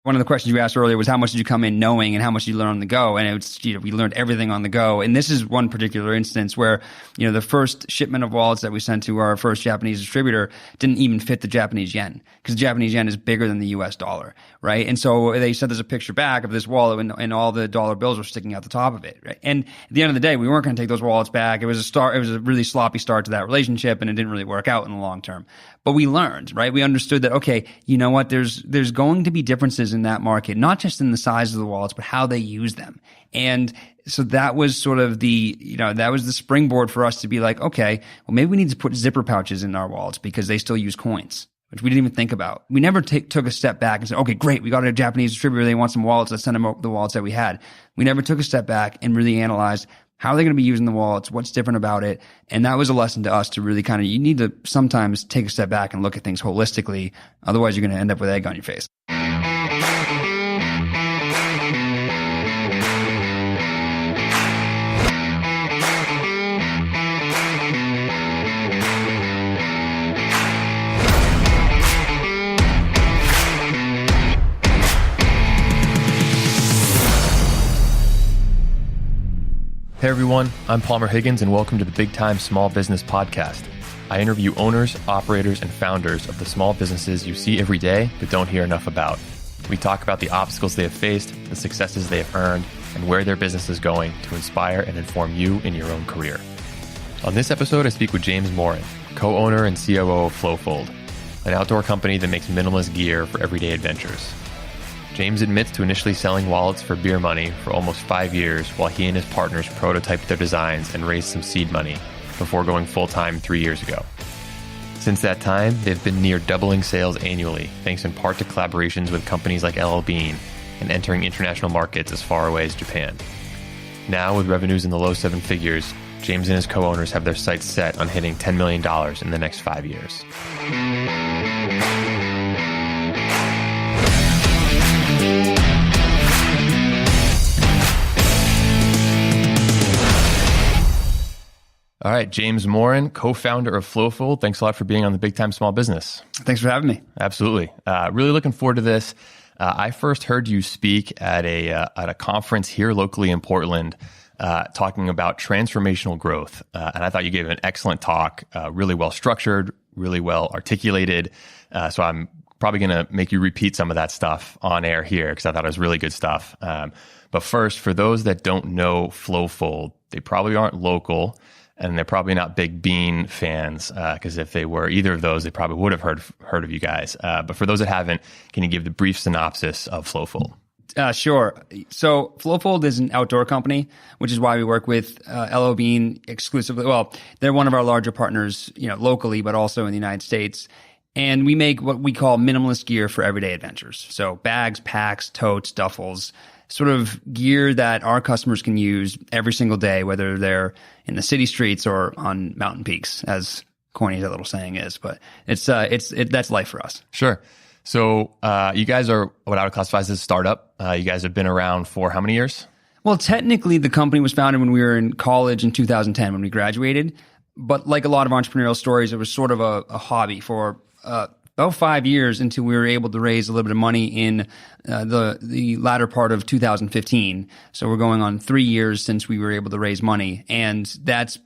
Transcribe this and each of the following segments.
One of the questions you asked earlier was how much did you come in knowing and how much did you learn on the go? And it's, we learned everything on the go. And this is one particular instance where, the first shipment of wallets that we sent to our first Japanese distributor didn't even fit the Japanese yen, because the Japanese yen is bigger than the US dollar, right? And so they sent us a picture back of this wallet and all the dollar bills were sticking out the top of it, right? And at the end of the day, we weren't going to take those wallets back. It was a really sloppy start to that relationship, and it didn't really work out in the long term. But we learned, right? We understood that, okay, you know what? There's going to be differences in that market, not just in the size of the wallets, but how they use them. And so that was sort of that was the springboard for us to be like, okay, well, maybe we need to put zipper pouches in our wallets because they still use coins, which we didn't even think about. We never took a step back and said, okay, great, we got a Japanese distributor. They want some wallets. Let's send them the wallets that we had. We never took a step back and really analyzed, how are they going to be using the wallets? What's different about it? And that was a lesson to us to really you need to sometimes take a step back and look at things holistically. Otherwise, you're going to end up with egg on your face. Hey everyone, I'm Palmer Higgins and welcome to the Big Time Small Business Podcast. I interview owners, operators, and founders of the small businesses you see every day but don't hear enough about. We talk about the obstacles they have faced, the successes they have earned, and where their business is going to inspire and inform you in your own career. On this episode, I speak with James Morin, co-owner and COO of Flowfold, an outdoor company that makes minimalist gear for everyday adventures. James admits to initially selling wallets for beer money for almost 5 years while he and his partners prototyped their designs and raised some seed money before going full-time 3 years ago. Since that time, they've been near doubling sales annually, thanks in part to collaborations with companies like LL Bean and entering international markets as far away as Japan. Now, with revenues in the low seven figures, James and his co-owners have their sights set on hitting $10 million in the next 5 years. All right, James Morin, co-founder of Flowfold. Thanks a lot for being on the Big Time Small Business. Thanks for having me. Absolutely. Really looking forward to this. I first heard you speak at a conference here locally in Portland, talking about transformational growth. And I thought you gave an excellent talk, really well structured, really well articulated. So I'm probably going to make you repeat some of that stuff on air here because I thought it was really good stuff. But first, for those that don't know Flowfold, they probably aren't local. And they're probably not big bean fans, because if they were either of those, they probably would have heard of you guys. But for those that haven't, can you give the brief synopsis of Flowfold? Sure. So Flowfold is an outdoor company, which is why we work with LL Bean exclusively. Well, they're one of our larger partners, locally, but also in the United States. And we make what we call minimalist gear for everyday adventures. So bags, packs, totes, duffels, sort of gear that our customers can use every single day, whether they're in the city streets or on mountain peaks, as corny as that little saying is. But that's life for us. Sure. So you guys are what I would classify as a startup. You guys have been around for how many years? Well, technically, the company was founded when we were in college in 2010 when we graduated. But like a lot of entrepreneurial stories, it was sort of a hobby for about 5 years until we were able to raise a little bit of money in the latter part of 2015. So we're going on 3 years since we were able to raise money. And that's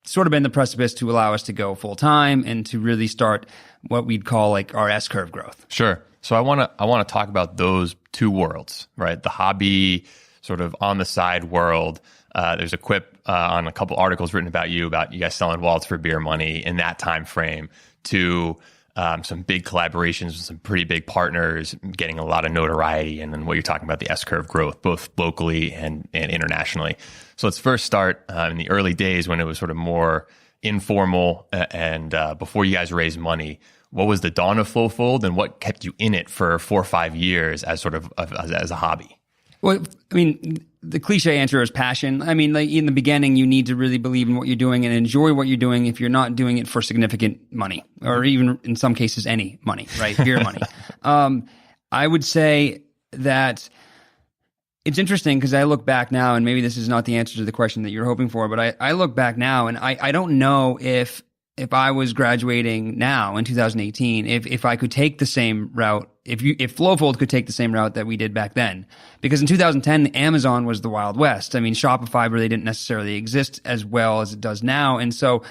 sort of been the precipice to allow us to go full time and to really start what we'd call like our S-curve growth. Sure. So I want to talk about those two worlds, right? The hobby sort of on the side world. There's a quip on a couple articles written about you guys selling wallets for beer money in that time frame to some big collaborations with some pretty big partners, getting a lot of notoriety, and then what you're talking about, the S-curve growth, both locally and internationally. So let's first start in the early days when it was sort of more informal and before you guys raised money. What was the dawn of Flowfold and what kept you in it for 4 or 5 years as sort of as a hobby? Well, I mean, the cliche answer is passion. I mean, like in the beginning, you need to really believe in what you're doing and enjoy what you're doing if you're not doing it for significant money or even in some cases, any money, right? Beer money. I would say that it's interesting because I look back now, and maybe this is not the answer to the question that you're hoping for, but I look back now and I don't know if if I was graduating now in 2018, if I could take the same route, if Flowfold could take the same route that we did back then, because in 2010, Amazon was the Wild West. I mean, Shopify really didn't necessarily exist as well as it does now. And so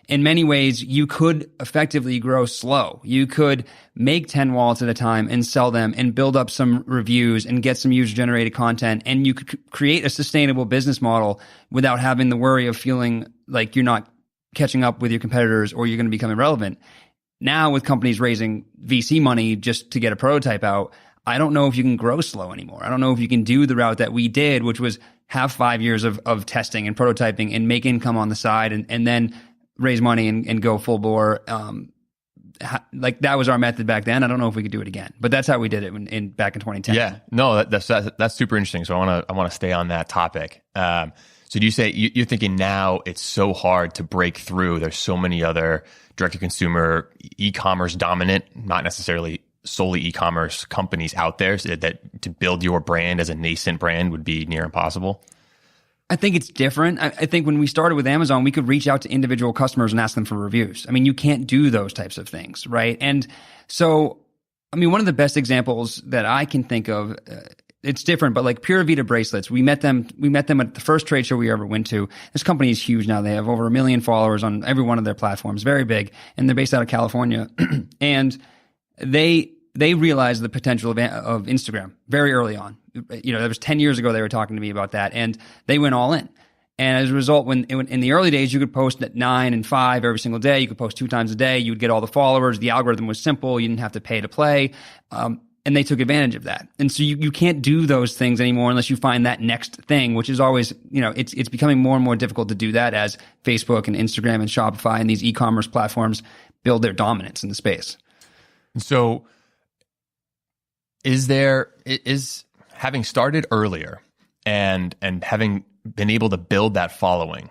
in many ways, you could effectively grow slow. You could make 10 wallets at a time and sell them and build up some reviews and get some user generated content. And you could create a sustainable business model without having the worry of feeling like you're not catching up with your competitors or you're going to become irrelevant. Now with companies raising VC money just to get a prototype out, I don't know if you can grow slow anymore. I don't know if you can do the route that we did, which was have 5 years of testing and prototyping and make income on the side and then raise money and go full bore. Like that was our method back then. I don't know if we could do it again, but that's how we did it back in 2010. Yeah, no, that's super interesting. So I want to stay on that topic. So do you say you're thinking now it's so hard to break through? There's so many other direct-to-consumer e-commerce dominant, not necessarily solely e-commerce companies out there, so that to build your brand as a nascent brand would be near impossible? I think it's different. I think when we started with Amazon, we could reach out to individual customers and ask them for reviews. I mean, you can't do those types of things, right? And so, I mean, one of the best examples that I can think of, it's different, but like Pura Vida bracelets, we met them at the first trade show we ever went to. This company is huge now. They have over 1 million followers on every one of their platforms, very big, and they're based out of California. And they realized the potential of Instagram very early on. You know, that was 10 years ago they were talking to me about that, and they went all in. And as a result, when in the early days, you could post at 9 and 5 every single day. You could post 2 times a day. You would get all the followers. The algorithm was simple. You didn't have to pay to play. And they took advantage of that. And so you can't do those things anymore unless you find that next thing, which is always, you know, it's becoming more and more difficult to do that as Facebook and Instagram and Shopify and these e-commerce platforms build their dominance in the space. So is having started earlier and having been able to build that following,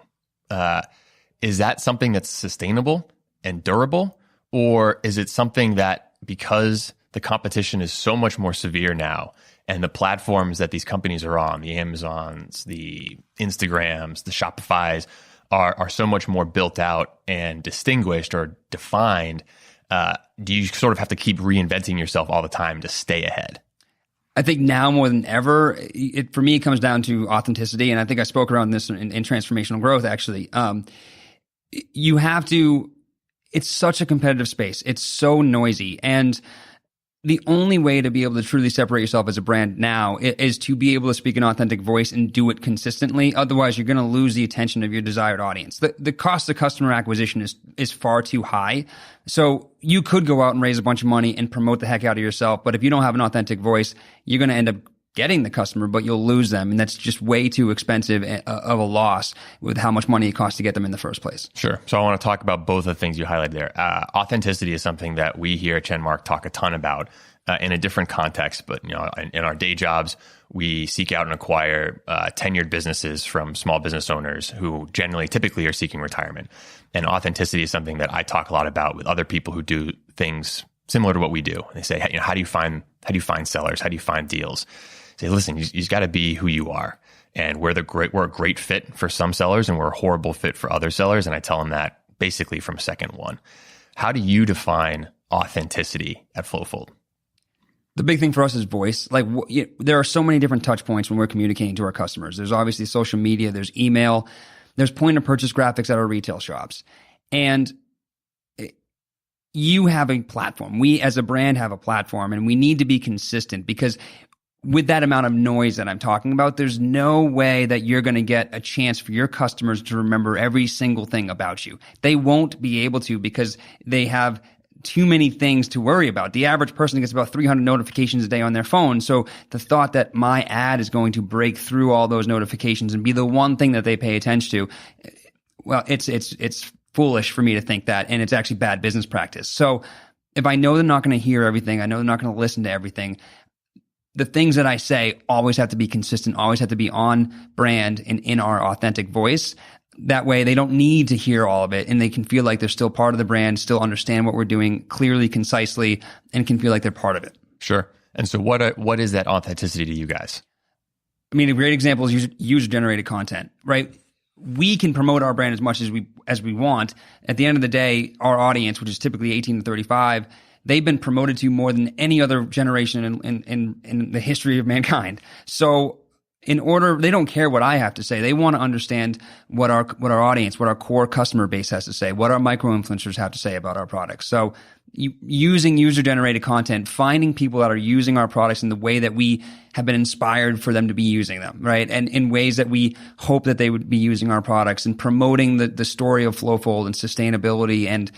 is that something that's sustainable and durable? Or is it something that because the competition is so much more severe now and the platforms that these companies are on, the Amazons, the Instagrams, the Shopifys are so much more built out and distinguished or defined, do you sort of have to keep reinventing yourself all the time to stay ahead? I think now more than ever, for me, it comes down to authenticity. And I think I spoke around this in transformational growth, actually. You have to, it's such a competitive space. It's so noisy. And the only way to be able to truly separate yourself as a brand now is to be able to speak an authentic voice and do it consistently. Otherwise, you're going to lose the attention of your desired audience. The cost of customer acquisition is far too high. So you could go out and raise a bunch of money and promote the heck out of yourself. But if you don't have an authentic voice, you're going to end up getting the customer, but you'll lose them. And that's just way too expensive of a loss with how much money it costs to get them in the first place. Sure. So I want to talk about both of the things you highlighted there. Authenticity is something that we here at ChenMark talk a ton about in a different context. But you know, in our day jobs, we seek out and acquire tenured businesses from small business owners who typically are seeking retirement. And authenticity is something that I talk a lot about with other people who do things similar to what we do. They say, you know, how do you find sellers? How do you find deals? Say, listen, you've got to be who you are. And we're a great fit for some sellers and we're a horrible fit for other sellers. And I tell them that basically from second one. How do you define authenticity at Flowfold? The big thing for us is voice. Like there are so many different touch points when we're communicating to our customers. There's obviously social media, there's email, there's point of purchase graphics at our retail shops. And you have a platform. We as a brand have a platform and we need to be consistent because with that amount of noise that I'm talking about, there's no way that you're going to get a chance for your customers to remember every single thing about you. They won't be able to because they have too many things to worry about. The average person gets about 300 notifications a day on their phone. So the thought that my ad is going to break through all those notifications and be the one thing that they pay attention to, well, it's foolish for me to think that, and it's actually bad business practice. So if I know they're not going to hear everything, I know they're not going to listen to everything, the things that I say always have to be consistent, always have to be on brand and in our authentic voice. That way they don't need to hear all of it and they can feel like they're still part of the brand, still understand what we're doing clearly, concisely, and can feel like they're part of it. Sure. And so what is that authenticity to you guys? I mean, a great example is user-generated content, right? we can promote our brand as much as we want. At the end of the day, our audience, which is typically 18 to 35, they've been promoted to more than any other generation in the history of mankind. So they don't care what I have to say. They want to understand what our audience, what our core customer base has to say, what our micro-influencers have to say about our products. So using user-generated content, finding people that are using our products in the way that we have been inspired for them to be using them, right? And in ways that we hope that they would be using our products, and promoting the story of Flowfold and sustainability and,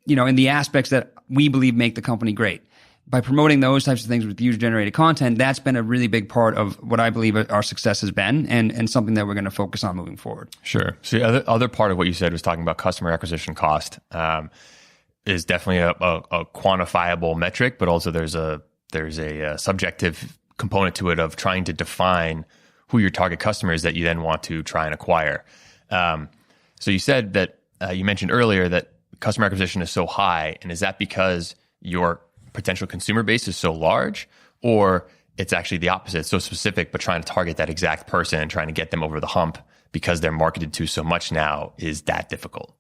in the aspects that we believe make the company great. By promoting those types of things with user-generated content, that's been a really big part of what I believe our success has been, and something that we're going to focus on moving forward. Sure. So the other part of what you said was talking about customer acquisition cost. Is definitely a quantifiable metric, but also there's a subjective component to it of trying to define who your target customer is that you then want to try and acquire. So you said that you mentioned earlier that customer acquisition is so high, and is that because your potential consumer base is so large, or it's actually the opposite, so specific, but trying to target that exact person and trying to get them over the hump because they're marketed to so much now is that difficult?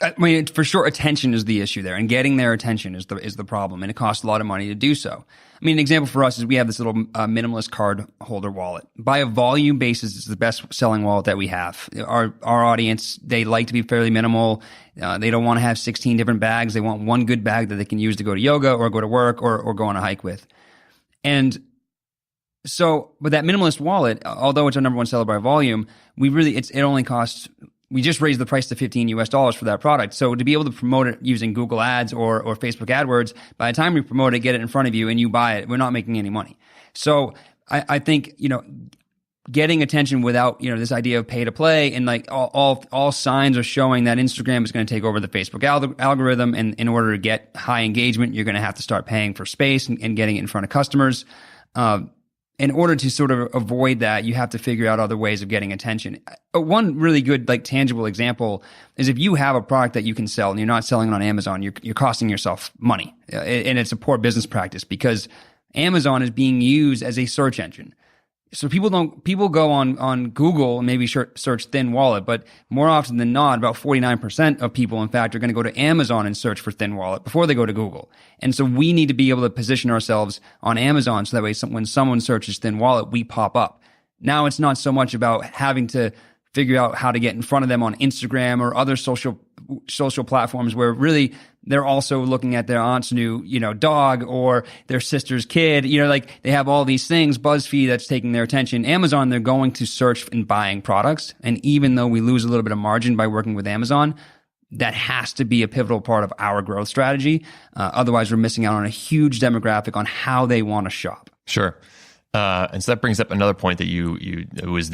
I mean, for sure, attention is the issue there, and getting their attention is the problem, and it costs a lot of money to do so. I mean, an example for us is we have this little minimalist card holder wallet. By a volume basis, it's the best selling wallet that we have. Our audience, they like to be fairly minimal. They don't want to have 16 different bags. They want one good bag that they can use to go to yoga or go to work or go on a hike with. And so, but that minimalist wallet, although it's our number one seller by volume, it only costs. We just raised the price to $15 for that product. So to be able to promote it using Google Ads or Facebook AdWords, by the time we promote it, get it in front of you and you buy it, we're not making any money. So I think, getting attention without, this idea of pay to play, and like all signs are showing that Instagram is going to take over the Facebook algorithm. And in order to get high engagement, you're going to have to start paying for space and getting it in front of customers. In order to sort of avoid that, you have to figure out other ways of getting attention. One really good, tangible example is if you have a product that you can sell and you're not selling it on Amazon, you're costing yourself money. And it's a poor business practice because Amazon is being used as a search engine. So people go on Google and maybe search thin wallet, but more often than not, about 49% of people, in fact, are going to go to Amazon and search for thin wallet before they go to Google. And so we need to be able to position ourselves on Amazon so that way when someone searches thin wallet, we pop up. Now it's not so much about having to figure out how to get in front of them on Instagram or other social platforms where really they're also looking at their aunt's new, dog or their sister's kid. They have all these things, BuzzFeed, that's taking their attention. Amazon, they're going to search and buying products. And even though we lose a little bit of margin by working with Amazon, that has to be a pivotal part of our growth strategy. Otherwise, we're missing out on a huge demographic on how they want to shop. Sure. And so that brings up another point that it was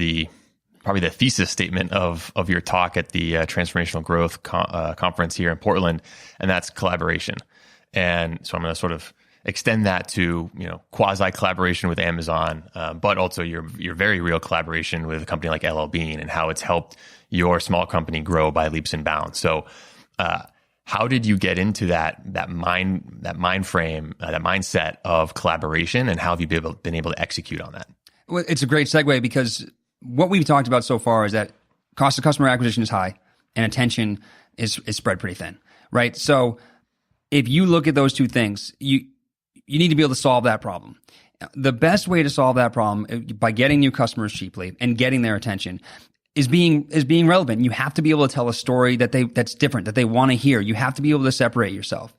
probably the thesis statement of your talk at the Transformational Growth conference here in Portland, and that's collaboration. And so I'm going to sort of extend that to quasi collaboration with Amazon, but also your very real collaboration with a company like LL Bean and how it's helped your small company grow by leaps and bounds. So how did you get into that mind frame, that mindset of collaboration, and how have you been able to execute on that? Well, it's a great segue because what we've talked about so far is that cost of customer acquisition is high and attention is spread pretty thin, right? So if you look at those two things, you need to be able to solve that problem. The best way to solve that problem by getting new customers cheaply and getting their attention is being relevant. You have to be able to tell a story that's different, that they want to hear. You have to be able to separate yourself.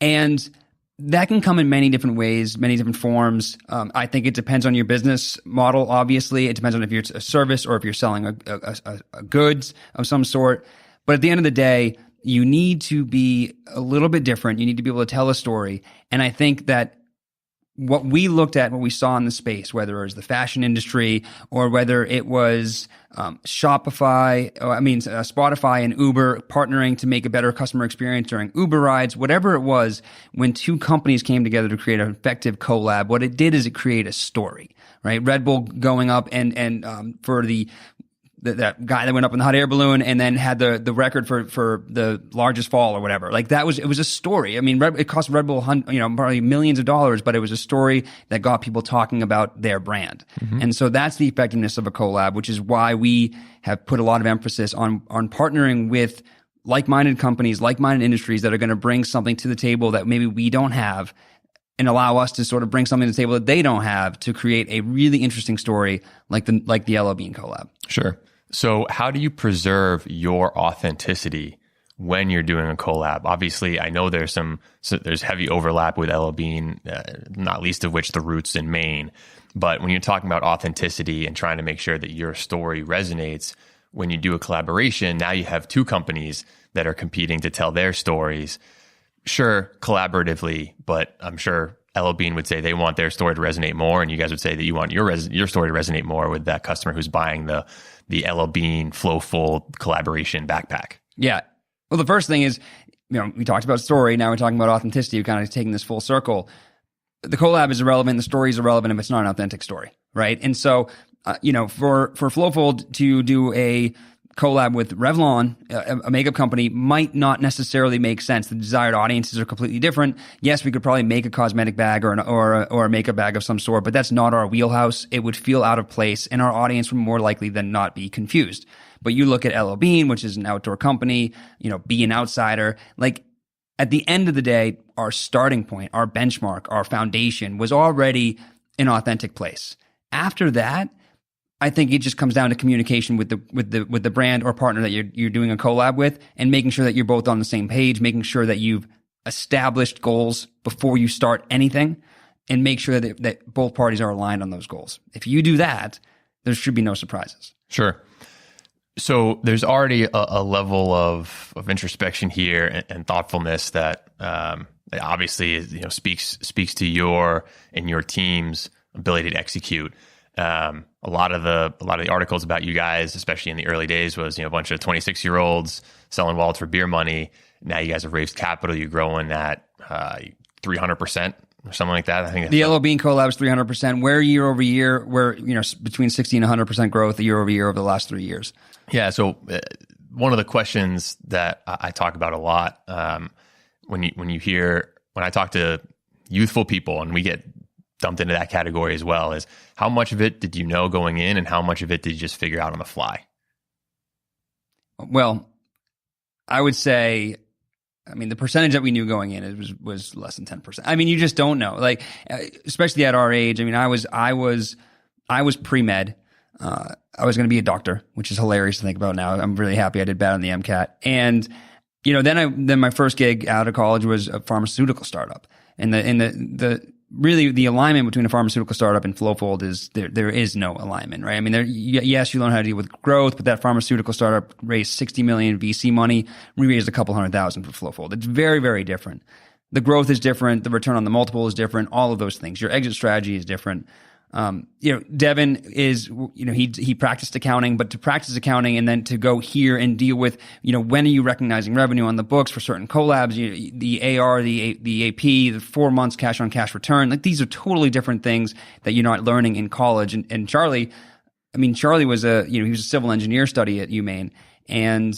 And that can come in many different ways, many different forms. I think it depends on your business model, obviously. It depends on if you're a service or if you're selling a goods of some sort. But at the end of the day, you need to be a little bit different. You need to be able to tell a story. And I think that what we looked at, what we saw in the space, whether it was the fashion industry or whether it was Spotify and Uber partnering to make a better customer experience during Uber rides, whatever it was, when two companies came together to create an effective collab, what it did is it created a story, right? Red Bull going up and for the that guy that went up in the hot air balloon and then had the record for the largest fall or whatever. Like it was a story. I mean, it cost Red Bull, probably millions of dollars, but it was a story that got people talking about their brand. And so that's the effectiveness of a collab, which is why we have put a lot of emphasis on partnering with like-minded companies, like-minded industries that are going to bring something to the table that maybe we don't have, and allow us to sort of bring something to the table that they don't have to create a really interesting story like the Yellow Bean collab. Sure. So how do you preserve your authenticity when you're doing a collab? Obviously, I know there's heavy overlap with Yellow Bean, not least of which the roots in Maine. But when you're talking about authenticity and trying to make sure that your story resonates, when you do a collaboration, now you have two companies that are competing to tell their stories. Sure, collaboratively, but I'm sure Yellow Bean would say they want their story to resonate more, and you guys would say that you want your story to resonate more with that customer who's buying the Yellow Bean Flowfold collaboration backpack. Yeah. Well, the first thing is, we talked about story. Now we're talking about authenticity. We're kind of taking this full circle. The collab is irrelevant. The story is irrelevant if it's not an authentic story, right? And so, for Flowfold to do a collab with Revlon, a makeup company, might not necessarily make sense. The desired audiences are completely different. Yes, we could probably make a cosmetic bag or a makeup bag of some sort, but that's not our wheelhouse. It would feel out of place, and our audience would more likely than not be confused. But you look at Yellow Bean, which is an outdoor company, be an outsider. Like, at the end of the day, our starting point, our benchmark, our foundation was already an authentic place. After that, I think it just comes down to communication with the brand or partner that you're doing a collab with, and making sure that you're both on the same page, making sure that you've established goals before you start anything, and make sure that both parties are aligned on those goals. If you do that, there should be no surprises. Sure. So there's already a level of introspection here and thoughtfulness that obviously speaks to your and your team's ability to execute. A lot of the articles about you guys, especially in the early days, was a bunch of 26-year-olds selling wallets for beer money. Now you guys have raised capital. You're growing at 300% or something like that. I think the Yellow Bean collab is 300%. We're year over year, we're between 60 and 100% growth year over year over the last 3 years. Yeah. So one of the questions that I talk about a lot when I talk to youthful people, and we get dumped into that category as well, is how much of it did you know going in, and how much of it did you just figure out on the fly? Well, I would say, the percentage that we knew going in was less than 10%. You just don't know. Like, especially at our age. I was pre-med. I was going to be a doctor, which is hilarious to think about now. I'm really happy I did bad on the MCAT. And then my first gig out of college was a pharmaceutical startup, and the alignment between a pharmaceutical startup and Flowfold is there is no alignment, right? Yes, you learn how to deal with growth, but that pharmaceutical startup raised $60 million VC money. We raised a couple $100,000 for Flowfold. It's very, very different. The growth is different. The return on the multiple is different. All of those things. Your exit strategy is different. Devin is, he practiced accounting, but to practice accounting and then to go here and deal with, when are you recognizing revenue on the books for certain collabs, the AR, the AP, the 4 months cash on cash return, like these are totally different things that you're not learning in college. And Charlie, Charlie was he was a civil engineer study at UMaine, and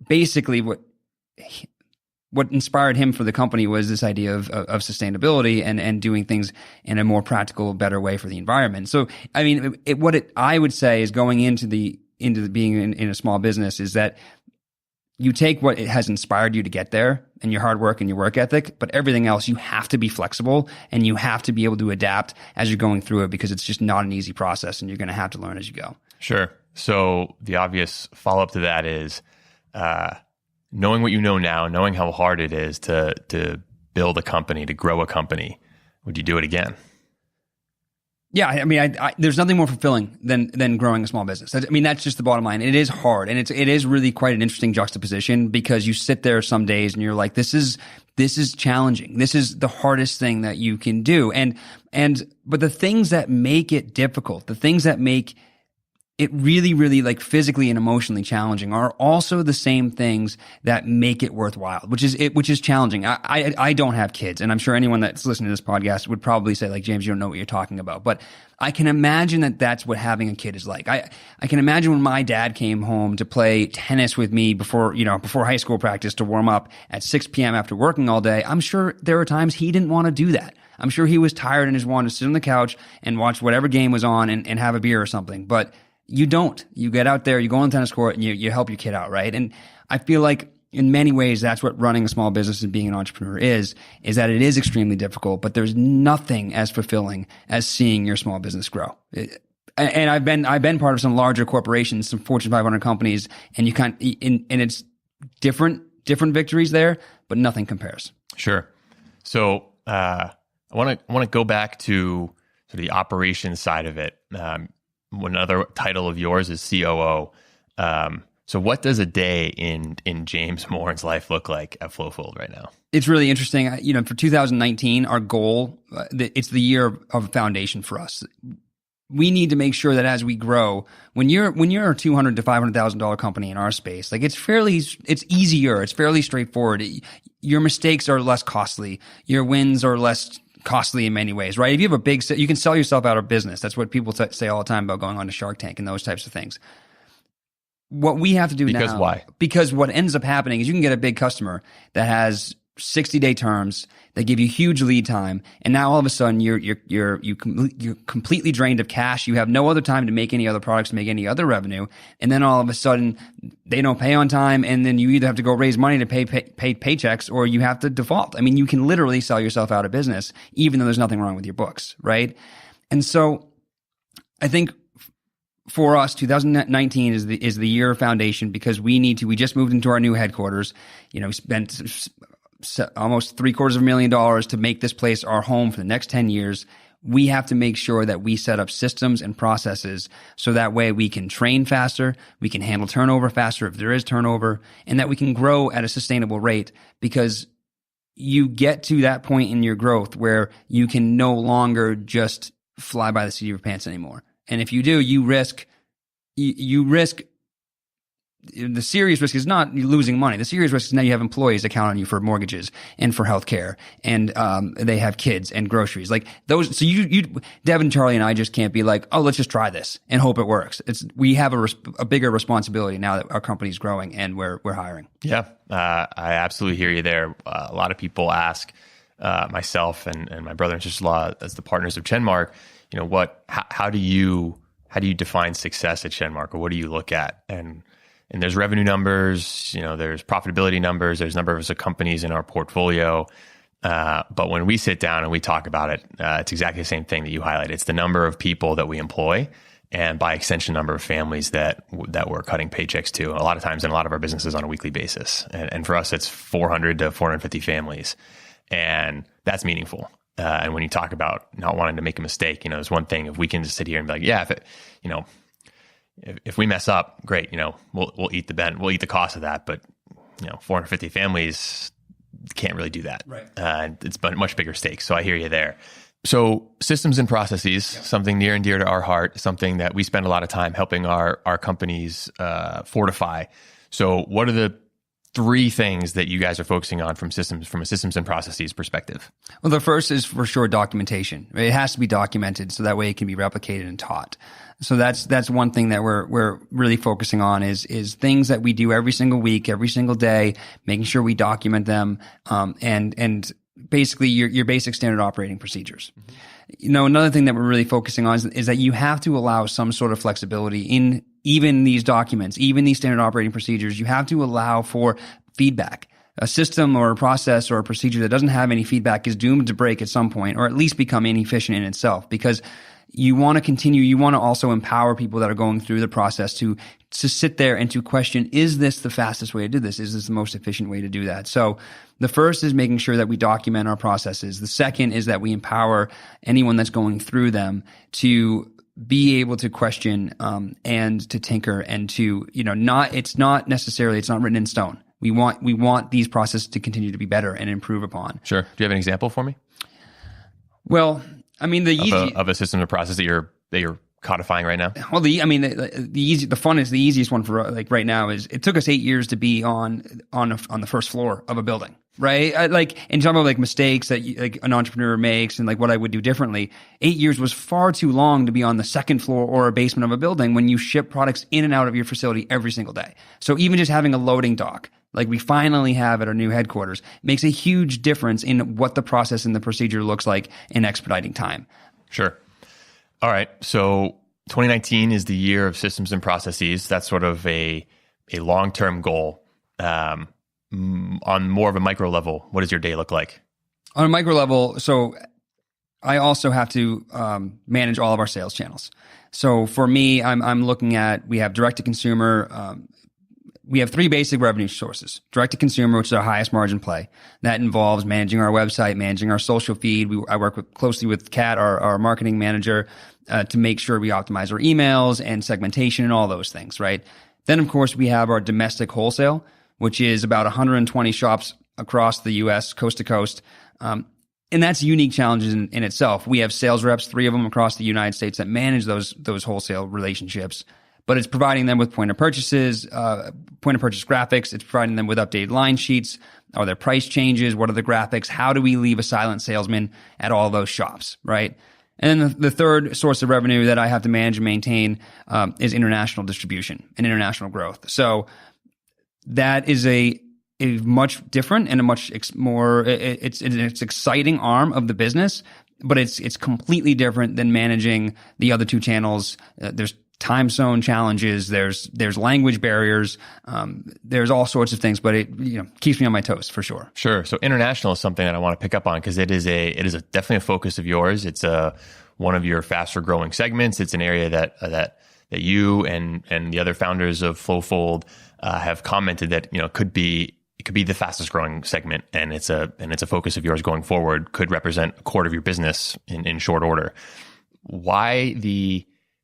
basically what inspired him for the company was this idea of sustainability and doing things in a more practical, better way for the environment. So, I would say is going into being in a small business is that you take what it has inspired you to get there and your hard work and your work ethic, but everything else, you have to be flexible and you have to be able to adapt as you're going through it, because it's just not an easy process and you're going to have to learn as you go. Sure. So the obvious follow-up to that is, knowing what you know now, knowing how hard it is to build a company, to grow a company, would you do it again? Yeah, there's nothing more fulfilling than growing a small business. That's just the bottom line. It is hard, and it is really quite an interesting juxtaposition, because you sit there some days and you're like, this is challenging. This is the hardest thing that you can do, but the things that make it difficult, the things that make it really, really like physically and emotionally challenging are also the same things that make it worthwhile, which is challenging. I don't have kids, and I'm sure anyone that's listening to this podcast would probably say like, James, you don't know what you're talking about. But I can imagine that that's what having a kid is like. I can imagine when my dad came home to play tennis with me before high school practice to warm up at 6 p.m. after working all day. I'm sure there were times he didn't want to do that. I'm sure he was tired and just wanted to sit on the couch and watch whatever game was on and have a beer or something. But you don't. You get out there, you go on the tennis court, and you help your kid out, right? And I feel like in many ways, that's what running a small business and being an entrepreneur is that it is extremely difficult, but there's nothing as fulfilling as seeing your small business grow. And I've been part of some larger corporations, some Fortune 500 companies, and and it's different victories there, but nothing compares. Sure. So I want to go back to sort of the operations side of it. Another title of yours is COO. So what does a day in James Morin's life look like at Flowfold right now? It's really interesting. For 2019, our goal, it's the year of foundation for us. We need to make sure that as we grow, when you're a $200,000 to $500,000 company in our space, like it's easier, it's fairly straightforward. Your mistakes are less costly. Your wins are less costly in many ways, right? If you have you can sell yourself out of business. That's what people say all the time about going on to Shark Tank and those types of things. What we have to do now. Because why? Because what ends up happening is you can get a big customer that has 60-day terms that give you huge lead time, and now all of a sudden you're completely drained of cash. You have no other time to make any other products, to make any other revenue, and then all of a sudden they don't pay on time, and then you either have to go raise money to pay paychecks, or you have to default. I mean, you can literally sell yourself out of business, even though there's nothing wrong with your books, right? And so, I think for us, 2019 is the year of foundation because we just moved into our new headquarters. We spent almost $750,000 to make this place our home for the next 10 years. We have to make sure that we set up systems and processes so that way we can train faster, we can handle turnover faster if there is turnover, and that we can grow at a sustainable rate, because you get to that point in your growth where you can no longer just fly by the seat of your pants anymore. And if you do, you risk the serious risk is not losing money. The serious risk is now you have employees that count on you for mortgages and for healthcare, and they have kids and groceries like those. So Devin, Charlie, and I just can't be like, oh, let's just try this and hope it works. We have a bigger responsibility now that our company's growing and we're hiring. Yeah, I absolutely hear you there. A lot of people ask myself and my brother and sister-in-law as the partners of Chenmark, how do you define success at Chenmark, or what do you look at? And there's revenue numbers, there's profitability numbers, there's numbers of companies in our portfolio. But when we sit down and we talk about it, it's exactly the same thing that you highlight. It's the number of people that we employ, and by extension, number of families that we're cutting paychecks to. A lot of times in a lot of our businesses on a weekly basis. And for us, it's 400 to 450 families. And that's meaningful. And when you talk about not wanting to make a mistake, there's one thing if we can just sit here and be like, yeah, if we mess up, great, we'll eat the cost of that. But 450 families can't really do that. Right. It's much bigger stakes. So I hear you there. So systems and processes, something near and dear to our heart, something that we spend a lot of time helping our companies fortify. So what are the 3 things that you guys are focusing on from a systems and processes perspective? Well, the first is for sure documentation. It has to be documented so that way it can be replicated and taught. So that's one thing that we're really focusing on is things that we do every single week, every single day, making sure we document them, and basically your basic standard operating procedures. Mm-hmm. Another thing that we're really focusing on is that you have to allow some sort of flexibility in even these documents, even these standard operating procedures. You have to allow for feedback. A system or a process or a procedure that doesn't have any feedback is doomed to break at some point, or at least become inefficient in itself, because you want to continue. You want to also empower people that are going through the process to sit there and to question, is this the fastest way to do this? Is this the most efficient way to do that? So the first is making sure that we document our processes. The second is that we empower anyone that's going through them to be able to question and to tinker and to, it's not written in stone. We want these processes to continue to be better and improve upon. Sure. Do you have an example for me? Well, I mean, of a system or process that you're codifying right now? Well, the fun is the easiest one for like right now is it took us 8 years to be on the first floor of a building, right? And talking about like mistakes that like an entrepreneur makes and like what I would do differently. 8 years was far too long to be on the second floor or a basement of a building when you ship products in and out of your facility every single day. So even just having a loading dock, like we finally have at our new headquarters, makes a huge difference in what the process and the procedure looks like in expediting time. Sure. All right. So 2019 is the year of systems and processes. That's sort of a long-term goal. On more of a micro level, what does your day look like? On a micro level, so I also have to manage all of our sales channels. So for me, I'm looking at, we have direct to consumer. We have three basic revenue sources. Direct to consumer, which is our highest margin play. That involves managing our website, managing our social feed. I work closely with Kat, our marketing manager, to make sure we optimize our emails and segmentation and all those things, right? Then, of course, we have our domestic wholesale, which is about 120 shops across the U.S., coast to coast. And that's unique challenges in itself. We have sales reps, 3 of them across the United States, that manage those wholesale relationships. But it's providing them with point of purchase graphics. It's providing them with updated line sheets. Are there price changes? What are the graphics? How do we leave a silent salesman at all those shops, right? And then the third source of revenue that I have to manage and maintain is international distribution and international growth. So that is a much different and a much more, it's an exciting arm of the business, but it's completely different than managing the other two channels. There's time zone challenges, there's language barriers, there's all sorts of things, but it keeps me on my toes for sure. Sure. So international is something that I want to pick up on because it is definitely a focus of yours. It's one of your faster growing segments. It's an area that you and the other founders of Flowfold have commented that it could be the fastest growing segment, and it's a focus of yours going forward. Could represent a quarter of your business in short order.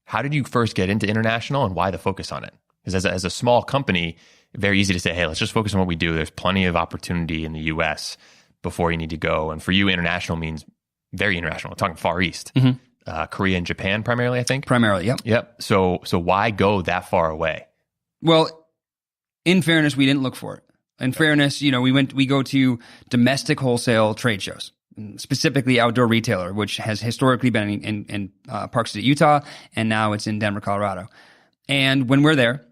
How did you first get into international, and why the focus on it? Because as a small company, very easy to say, hey, let's just focus on what we do. There's plenty of opportunity in the US before you need to go. And for you, international means very international. We're talking Far East, Korea and Japan primarily, I think. Primarily, yep. Yep. So why go that far away? Well, in fairness, we didn't look for it. In fairness, we go to domestic wholesale trade shows. Specifically Outdoor Retailer, which has historically been in Park City, Utah, and now it's in Denver, Colorado. And when we're there,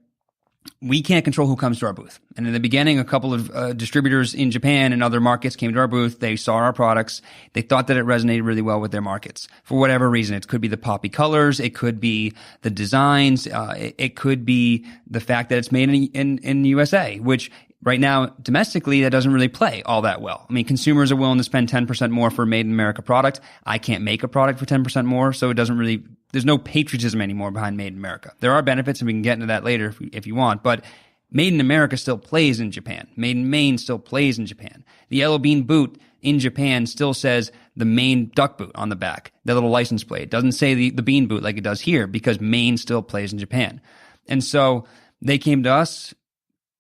we can't control who comes to our booth. And in the beginning, a couple of distributors in Japan and other markets came to our booth. They saw our products. They thought that it resonated really well with their markets. For whatever reason, it could be the poppy colors. It could be the designs. It could be the fact that it's made in USA, which right now, domestically, that doesn't really play all that well. I mean, consumers are willing to spend 10% more for a made in America product. I can't make a product for 10% more, so it doesn't really, there's no patriotism anymore behind made in America. There are benefits, and we can get into that later if you want, but made in America still plays in Japan. Made in Maine still plays in Japan. The yellow bean boot in Japan still says the Maine duck boot on the back, that little license plate. It doesn't say the bean boot like it does here because Maine still plays in Japan. And so they came to us.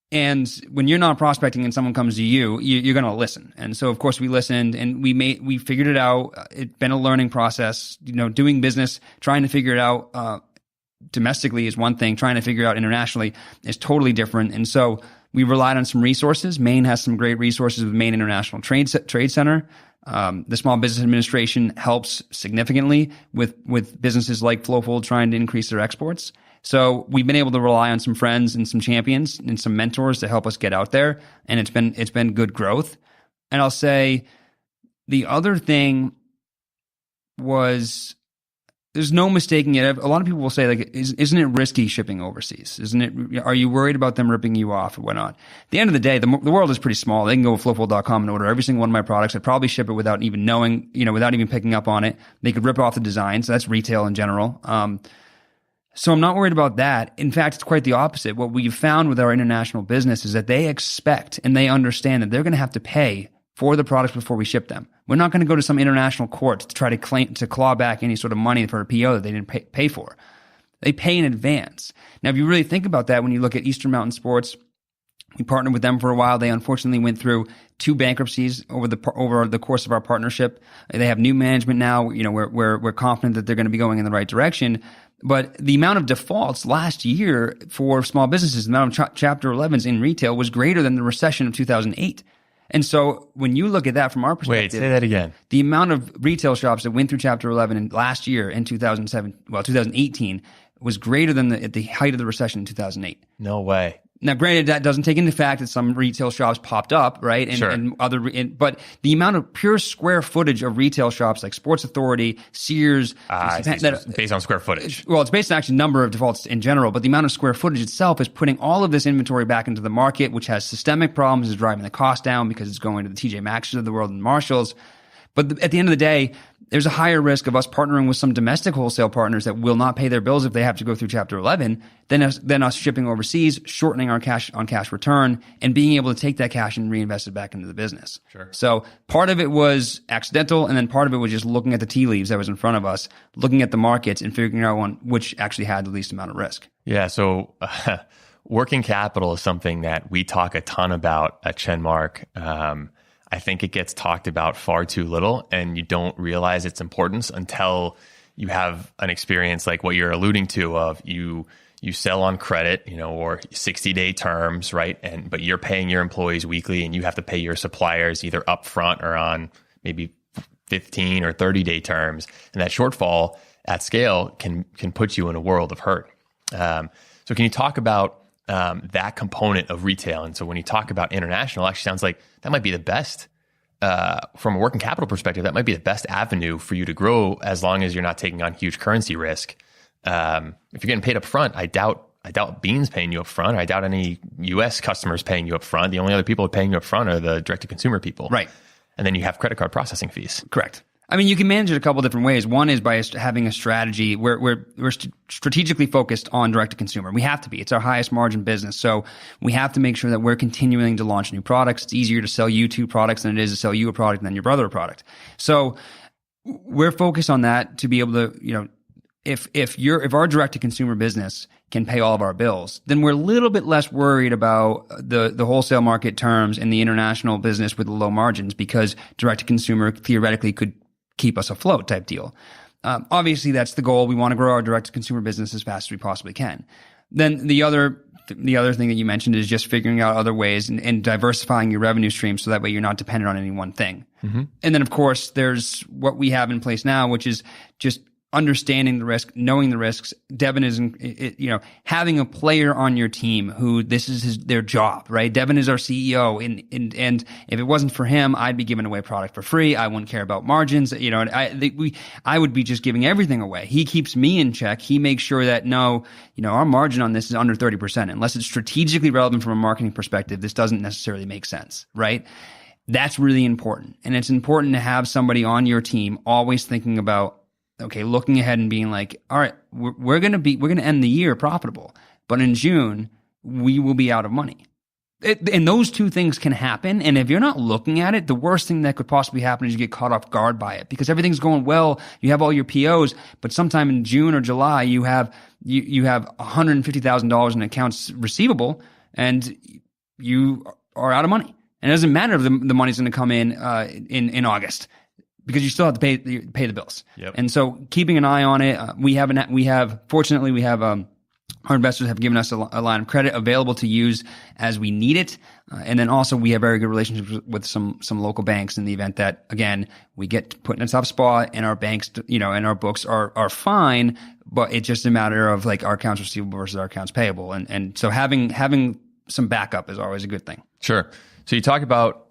And when you're not prospecting and someone comes to you're going to listen. And so, of course, we listened and we figured it out. It's been a learning process, doing business, trying to figure it out domestically is one thing. Trying to figure it out internationally is totally different. And so we relied on some resources. Maine has some great resources with Maine International Trade Center. The Small Business Administration helps significantly with businesses like Flowfold trying to increase their exports. So we've been able to rely on some friends and some champions and some mentors to help us get out there, and it's been good growth. And I'll say the other thing was there's no mistaking it. A lot of people will say, like, isn't it risky shipping overseas? Are you worried about them ripping you off or whatnot? At the end of the day, the world is pretty small. They can go to flowfold.com and order every single one of my products. I'd probably ship it without even knowing, without even picking up on it. They could rip off the design. So that's retail in general. So I'm not worried about that. In fact, it's quite the opposite. What we've found with our international business is that they expect and they understand that they're going to have to pay for the products before we ship them. We're not going to go to some international court to try to claw back any sort of money for a PO that they didn't pay for. They pay in advance. Now, if you really think about that, when you look at Eastern Mountain Sports, We partnered with them for a while. They unfortunately went through 2 bankruptcies over the course of our partnership. They have new management now. You know, we're confident that they're going to be going in the right direction. But the amount of defaults last year for small businesses, the amount of Chapter 11s in retail was greater than the recession of 2008. And so when you look at that from our perspective, wait, say that again. The amount of retail shops that went through Chapter 11 in last year in 2018 was greater than at the height of the recession in 2008. No way. Now, granted, that doesn't take into fact that some retail shops popped up, right? Sure. But the amount of pure square footage of retail shops like Sports Authority, Sears, based on square footage. Well, it's based on actually number of defaults in general, but the amount of square footage itself is putting all of this inventory back into the market, which has systemic problems, is driving the cost down because it's going to the TJ Maxx's of the world and Marshalls. But at the end of the day, there's a higher risk of us partnering with some domestic wholesale partners that will not pay their bills if they have to go through Chapter 11 than us shipping overseas, shortening our cash on cash return, and being able to take that cash and reinvest it back into the business. Sure. So part of it was accidental, and then part of it was just looking at the tea leaves that was in front of us, looking at the markets and figuring out one which actually had the least amount of risk. Yeah. So working capital is something that we talk a ton about at Chenmark. I think it gets talked about far too little, and you don't realize its importance until you have an experience like what you're alluding to of you sell on credit, you know, or 60-day terms, right? But you're paying your employees weekly, and you have to pay your suppliers either upfront or on maybe 15 or 30-day terms. And that shortfall at scale can put you in a world of hurt. So can you talk about that component of retail? And so when you talk about international, it actually sounds like that might be the best, from a working capital perspective, that might be the best avenue for you to grow as long as you're not taking on huge currency risk. If you're getting paid up front, I doubt Bean's paying you up front. I doubt any US customers paying you up front. The only other people paying you up front are the direct to consumer people. Right. And then you have credit card processing fees. Correct. I mean, you can manage it a couple different ways. One is by having a strategy where we're strategically focused on direct to consumer. We have to be. It's our highest margin business. So we have to make sure that we're continuing to launch new products. It's easier to sell you 2 products than it is to sell you a product and then your brother a product. So we're focused on that to be able to, you know, if our direct to consumer business can pay all of our bills, then we're a little bit less worried about the wholesale market terms and the international business with the low margins, because direct to consumer theoretically could keep us afloat type deal. Obviously, that's the goal. We want to grow our direct-to-consumer business as fast as we possibly can. Then the other thing that you mentioned is just figuring out other ways and diversifying your revenue stream so that way you're not dependent on any one thing. Mm-hmm. And then, of course, there's what we have in place now, which is just understanding the risk, knowing the risks. Devin is, having a player on your team who this is their job, right? Devin is our CEO, and if it wasn't for him, I'd be giving away product for free. I wouldn't care about margins. You know, I would be just giving everything away. He keeps me in check. He makes sure that our margin on this is under 30%. Unless it's strategically relevant from a marketing perspective, this doesn't necessarily make sense, right? That's really important. And it's important to have somebody on your team always thinking about, okay, looking ahead and being like, all right, we're going to end the year profitable, but in June, we will be out of money. And those two things can happen. And if you're not looking at it, the worst thing that could possibly happen is you get caught off guard by it, because everything's going well. You have all your POs, but sometime in June or July, you have $150,000 in accounts receivable, and you are out of money. And it doesn't matter if the money's going to come in August, because you still have to pay the bills. Yep. And so keeping an eye on it, fortunately, our investors have given us a line of credit available to use as we need it. And then also we have very good relationships with some local banks in the event that, again, we get put in a tough spot and our banks, and our books are fine, but it's just a matter of like our accounts receivable versus our accounts payable. And so having some backup is always a good thing. Sure. So you talk about,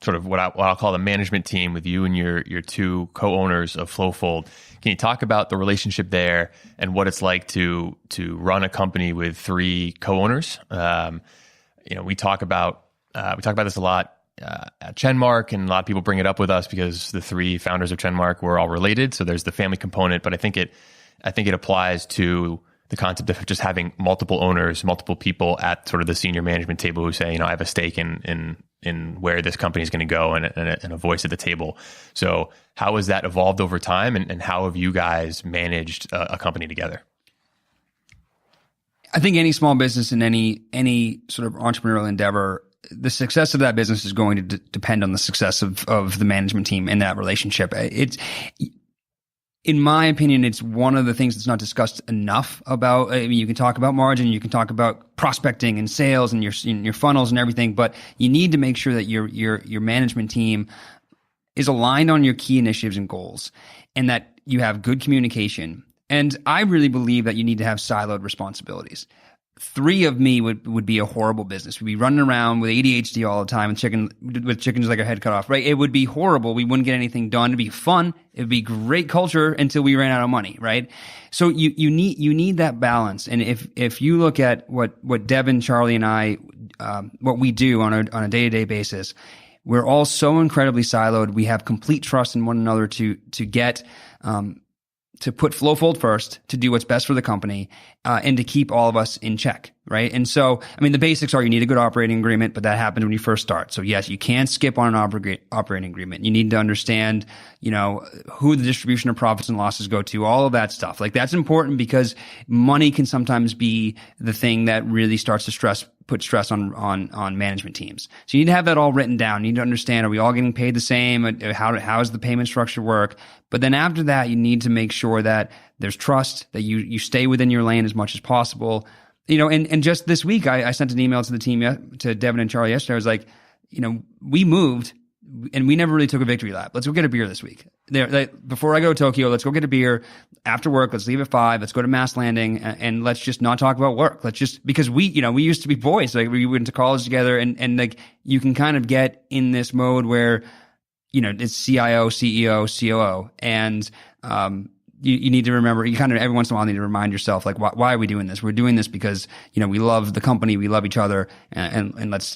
sort of what I'll call the management team with you and your 2 co-owners of Flowfold. Can you talk about the relationship there and what it's like to run a company with 3 co-owners? We talk about this a lot at Chenmark, and a lot of people bring it up with us because the 3 founders of Chenmark were all related. So there's the family component, but I think it applies to the concept of just having multiple owners, multiple people at sort of the senior management table who say, I have a stake in where this company is going to go and a voice at the table. So how has that evolved over time, and how have you guys managed a company together? I think any small business and any sort of entrepreneurial endeavor, the success of that business is going to depend on the success of the management team in that relationship. It's, in my opinion, it's one of the things that's not discussed enough about. I mean, you can talk about margin, you can talk about prospecting and sales and your funnels and everything, but you need to make sure that your management team is aligned on your key initiatives and goals, and that you have good communication. And I really believe that you need to have siloed responsibilities. 3 of me would be a horrible business. We'd be running around with ADHD all the time and with chickens like our head cut off, right? It would be horrible. We wouldn't get anything done. It'd be fun. It'd be great culture until we ran out of money, right? So you need that balance. And if you look at what Devin, Charlie, and I, what we do on a day-to-day basis, we're all so incredibly siloed. We have complete trust in one another to get to put Flowfold first, to do what's best for the company, and to keep all of us in check, right? And so, I mean, the basics are you need a good operating agreement, but that happens when you first start. So yes, you can't skip on an operating agreement. You need to understand, who the distribution of profits and losses go to, all of that stuff. Like, that's important because money can sometimes be the thing that really starts to put stress on management teams. So you need to have that all written down. You need to understand, are we all getting paid the same? How does the payment structure work? But then after that, you need to make sure that there's trust, that you stay within your lane as much as possible. And just this week, I sent an email to the team, to Devin and Charlie yesterday. I was like, we moved and we never really took a victory lap. Let's go get a beer this week. Before I go to Tokyo, let's go get a beer after work. Let's leave at 5. Let's go to Mass Landing and let's just not talk about work. Because we used to be boys. Like, we went to college together and like, you can kind of get in this mode where, it's CIO, CEO, COO. And, you need to remember, you kind of every once in a while need to remind yourself, like, why are we doing this? We're doing this because, we love the company, we love each other, and let's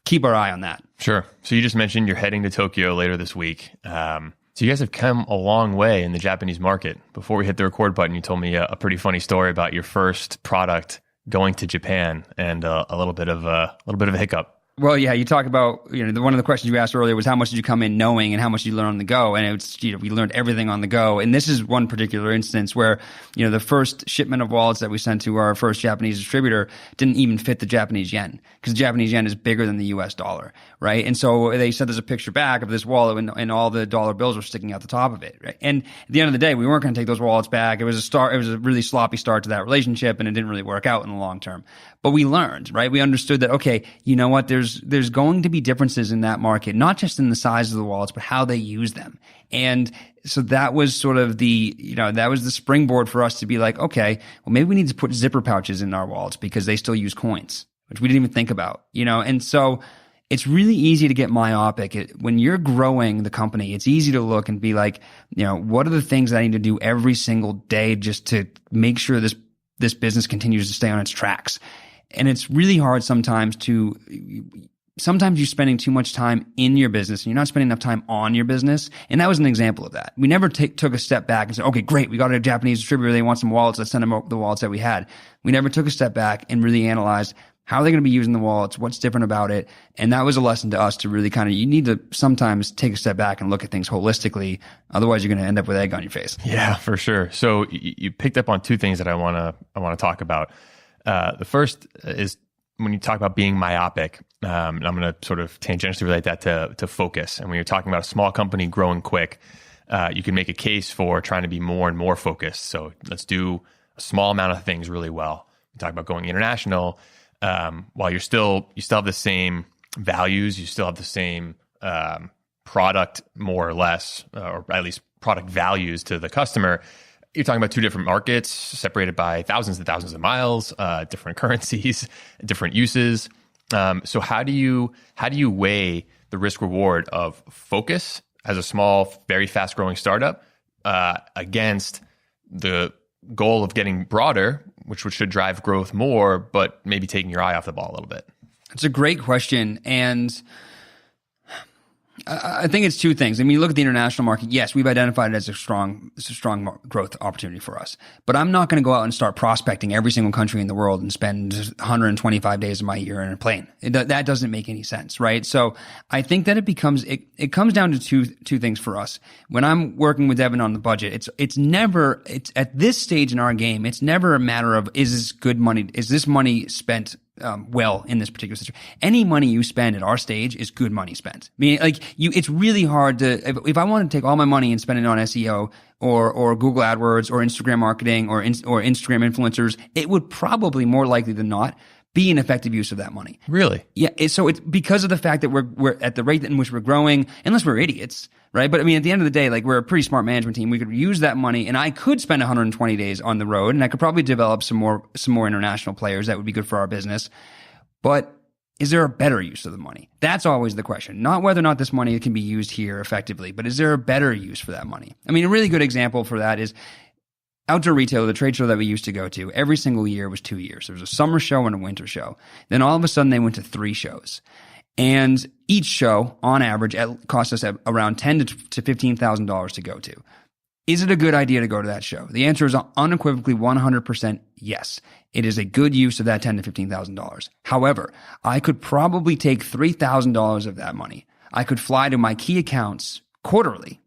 keep our eye on that. Sure. So you just mentioned you're heading to Tokyo later this week. So you guys have come a long way in the Japanese market. Before we hit the record button, you told me a pretty funny story about your first product going to Japan and a little bit of a hiccup. Well, yeah, you talk about, one of the questions you asked earlier was how much did you come in knowing and how much did you learn on the go? And it's, we learned everything on the go. And this is one particular instance where, the first shipment of wallets that we sent to our first Japanese distributor didn't even fit the Japanese yen, because the Japanese yen is bigger than the US dollar, right? And so they sent us a picture back of this wallet and all the dollar bills were sticking out the top of it, right? And at the end of the day, we weren't going to take those wallets back. It was a really sloppy start to that relationship, and it didn't really work out in the long term. But we learned, right? We understood that, okay, you know what? There's going to be differences in that market, not just in the size of the wallets, but how they use them. And so that was sort of that was the springboard for us to be like, okay, well, maybe we need to put zipper pouches in our wallets because they still use coins, which we didn't even think about, And so it's really easy to get myopic. When you're growing the company, it's easy to look and be like, what are the things that I need to do every single day just to make sure this business continues to stay on its tracks? And it's really hard sometimes you're spending too much time in your business and you're not spending enough time on your business. And that was an example of that. We never took a step back and said, okay, great, we got a Japanese distributor, they want some wallets, let's send them the wallets that we had. We never took a step back and really analyzed, how are they going to be using the wallets? What's different about it? And that was a lesson to us to really you need to sometimes take a step back and look at things holistically. Otherwise, you're going to end up with egg on your face. Yeah, for sure. So you picked up on 2 things that I want to talk about. The first is when you talk about being myopic, and I'm going to sort of tangentially relate that to focus. And when you're talking about a small company growing quick, you can make a case for trying to be more and more focused. So let's do a small amount of things really well. You talk about going international, while you still have the same values, you still have the same product more or less, or at least product values to the customer. You're talking about 2 different markets separated by thousands and thousands of miles, different currencies, different uses. So how do you weigh the risk reward of focus as a small, very fast growing startup against the goal of getting broader, which should drive growth more, but maybe taking your eye off the ball a little bit? It's a great question. And I think it's two things. I mean, you look at the international market. Yes, we've identified it as a strong growth opportunity for us. But I'm not going to go out and start prospecting every single country in the world and spend 125 days of my year in a plane. That doesn't make any sense, right? So I think that it comes down to two things for us. When I'm working with Devin on the budget, it's at this stage in our game, it's never a matter of is this money spent well in this particular situation. Any money you spend at our stage is good money spent. I mean, it's really hard to, if I want to take all my money and spend it on SEO or Google AdWords or Instagram marketing or Instagram influencers, it would probably more likely than not be an effective use of that money. Really? Yeah. So it's because of the fact that we're at the rate in which we're growing, unless we're idiots, right? But I mean, at the end of the day, we're a pretty smart management team. We could use that money, and I could spend 120 days on the road, and I could probably develop some more international players that would be good for our business. But is there a better use of the money? That's always the question. Not whether or not this money can be used here effectively, but is there a better use for that money? I mean, a really good example for that is Outdoor Retailer, the trade show that we used to go to, every single year was 2 years. There was a summer show and a winter show. Then all of a sudden they went to 3 shows. And each show, on average, cost us around $10,000 to $15,000 to go to. Is it a good idea to go to that show? The answer is unequivocally 100% yes. It is a good use of that $10,000 to $15,000. However, I could probably take $3,000 of that money. I could fly to my key accounts quarterly,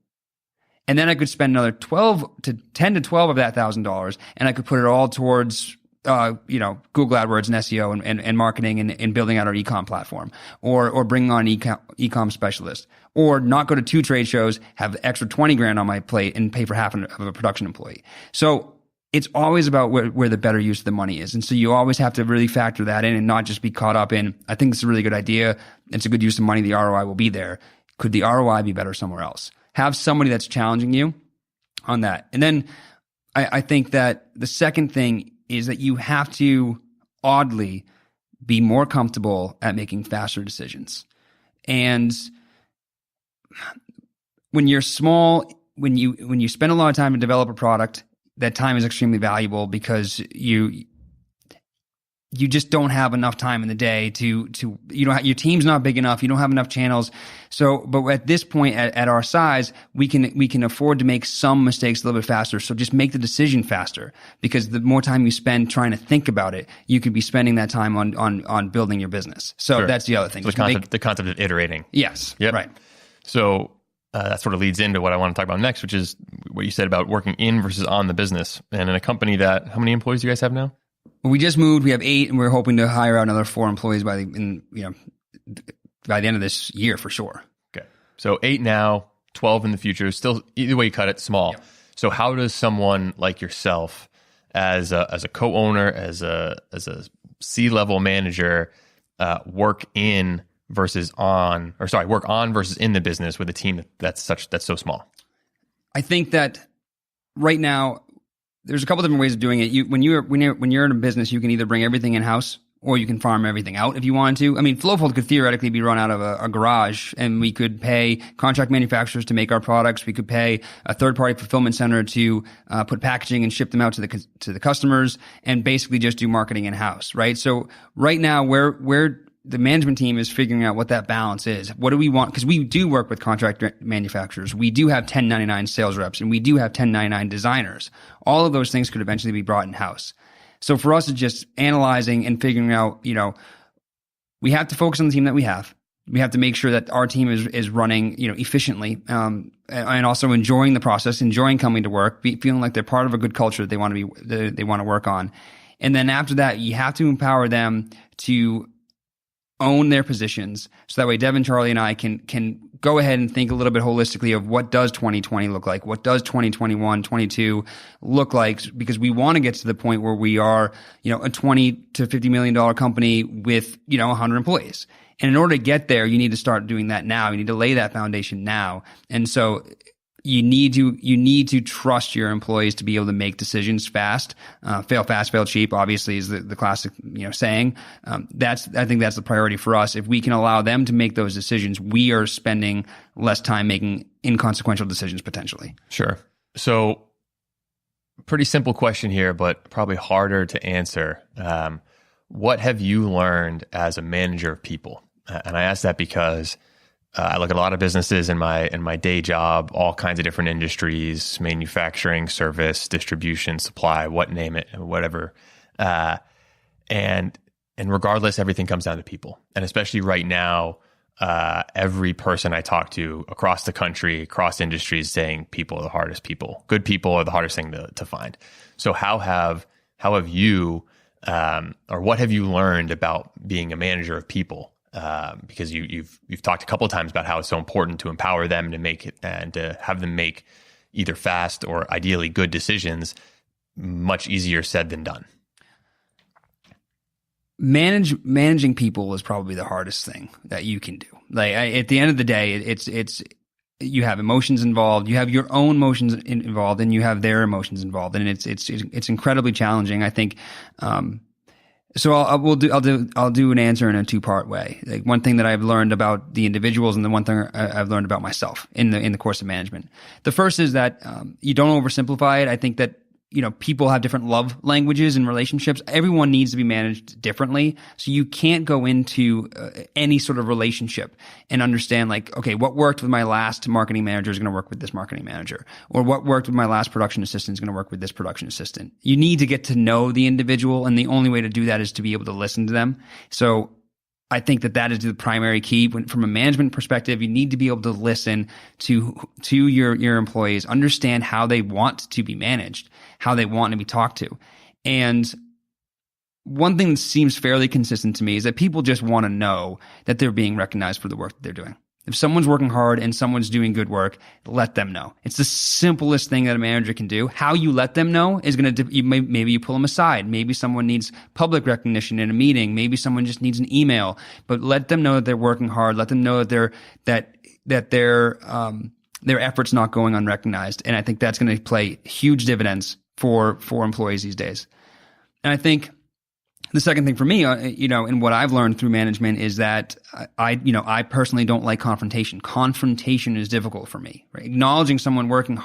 and then I could spend another $10,000 to $12,000 of that $1,000, and I could put it all towards Google AdWords and SEO and marketing and building out our e-com platform, or bringing on e-com specialists, or not go to 2 trade shows, have extra 20 grand on my plate and pay for half of a production employee. So it's always about where the better use of the money is. And so you always have to really factor that in and not just be caught up in, I think it's a really good idea. It's a good use of money. The ROI will be there. Could the ROI be better somewhere else? Have somebody that's challenging you on that. And then I think that the second thing is that you have to oddly be more comfortable at making faster decisions. And when you're small, when you spend a lot of time to develop a product, that time is extremely valuable because you just don't have enough time in the day to your team's not big enough. You don't have enough channels. So, but at this point, at our size, we can afford to make some mistakes a little bit faster. So just make the decision faster, because the more time you spend trying to think about it, you could be spending that time on building your business. So Sure. That's the other thing. So the concept of iterating. Yes. Yep. Right. So that sort of leads into what I want to talk about next, which is what you said about working in versus on the business. And in a company that, how many employees do you guys have now? We just moved. We have 8, and we're hoping to hire out another 4 employees by the end of this year for sure. Okay. So 8 now, 12 in the future. Still, either way you cut it, small. Yep. So how does someone like yourself, as a co-owner, as a C-level manager, work on versus in the business with a team that's so small? I think that right now, there's a couple different ways of doing it. When you're in a business, you can either bring everything in-house or you can farm everything out if you wanted to. I mean, Flowfold could theoretically be run out of a garage, and we could pay contract manufacturers to make our products. We could pay a third-party fulfillment center to put packaging and ship them out to the customers, and basically just do marketing in-house, right? So right now, where the management team is figuring out what that balance is. What do we want? Because we do work with contract manufacturers. We do have 1099 sales reps, and we do have 1099 designers. All of those things could eventually be brought in-house. So for us, it's just analyzing and figuring out, we have to focus on the team that we have. We have to make sure that our team is running, efficiently, and also enjoying the process, enjoying coming to work, feeling like they're part of a good culture that they want to work on. And then after that, you have to empower them to own their positions, so that way Devin, Charlie, and I can go ahead and think a little bit holistically of what does 2020 look like, what does 2021, 22 look like, because we want to get to the point where we are, a $20 to $50 million company with 100 employees. And in order to get there, you need to start doing that now. You need to lay that foundation now. And so you need to trust your employees to be able to make decisions fast. Fail fast, fail cheap, obviously, is the classic saying. I think that's the priority for us. If we can allow them to make those decisions, we are spending less time making inconsequential decisions potentially. Sure. So pretty simple question here, but probably harder to answer. What have you learned as a manager of people? And I ask that because I look at a lot of businesses in my day job, all kinds of different industries, manufacturing, service, distribution, supply, name it, whatever. And regardless, everything comes down to people. And especially right now, every person I talk to across the country, across industries, saying people are the hardest people. Good people are the hardest thing to find. So how have you, or what have you learned about being a manager of people? Because you've talked a couple of times about how it's so important to empower them to make it and to have them make either fast or ideally good decisions. Much easier said than done. Managing people is probably the hardest thing that you can do. Like at the end of the day, it's you have emotions involved, you have your own emotions involved, and you have their emotions involved, and it's incredibly challenging. I think. So I'll do an answer in a two-part way. Like one thing that I've learned about the individuals, and the one thing I've learned about myself in the course of management. The first is that you don't oversimplify it. I think that people have different love languages and relationships. Everyone needs to be managed differently. So you can't go into any sort of relationship and understand like, okay, what worked with my last marketing manager is going to work with this marketing manager, or what worked with my last production assistant is going to work with this production assistant. You need to get to know the individual, and the only way to do that is to be able to listen to them. So I think that is the primary key. From a management perspective, you need to be able to listen to your employees, understand how they want to be managed, how they want to be talked to. And one thing that seems fairly consistent to me is that people just want to know that they're being recognized for the work that they're doing. If someone's working hard and someone's doing good work, let them know. It's the simplest thing that a manager can do. How you let them know is going to, maybe you pull them aside. Maybe someone needs public recognition in a meeting. Maybe someone just needs an email, but let them know that they're working hard. Let them know that their efforts not going unrecognized. And I think that's going to play huge dividends for employees these days. And I think the second thing for me, and what I've learned through management is that I personally don't like confrontation. Confrontation is difficult for me. Right? Acknowledging someone working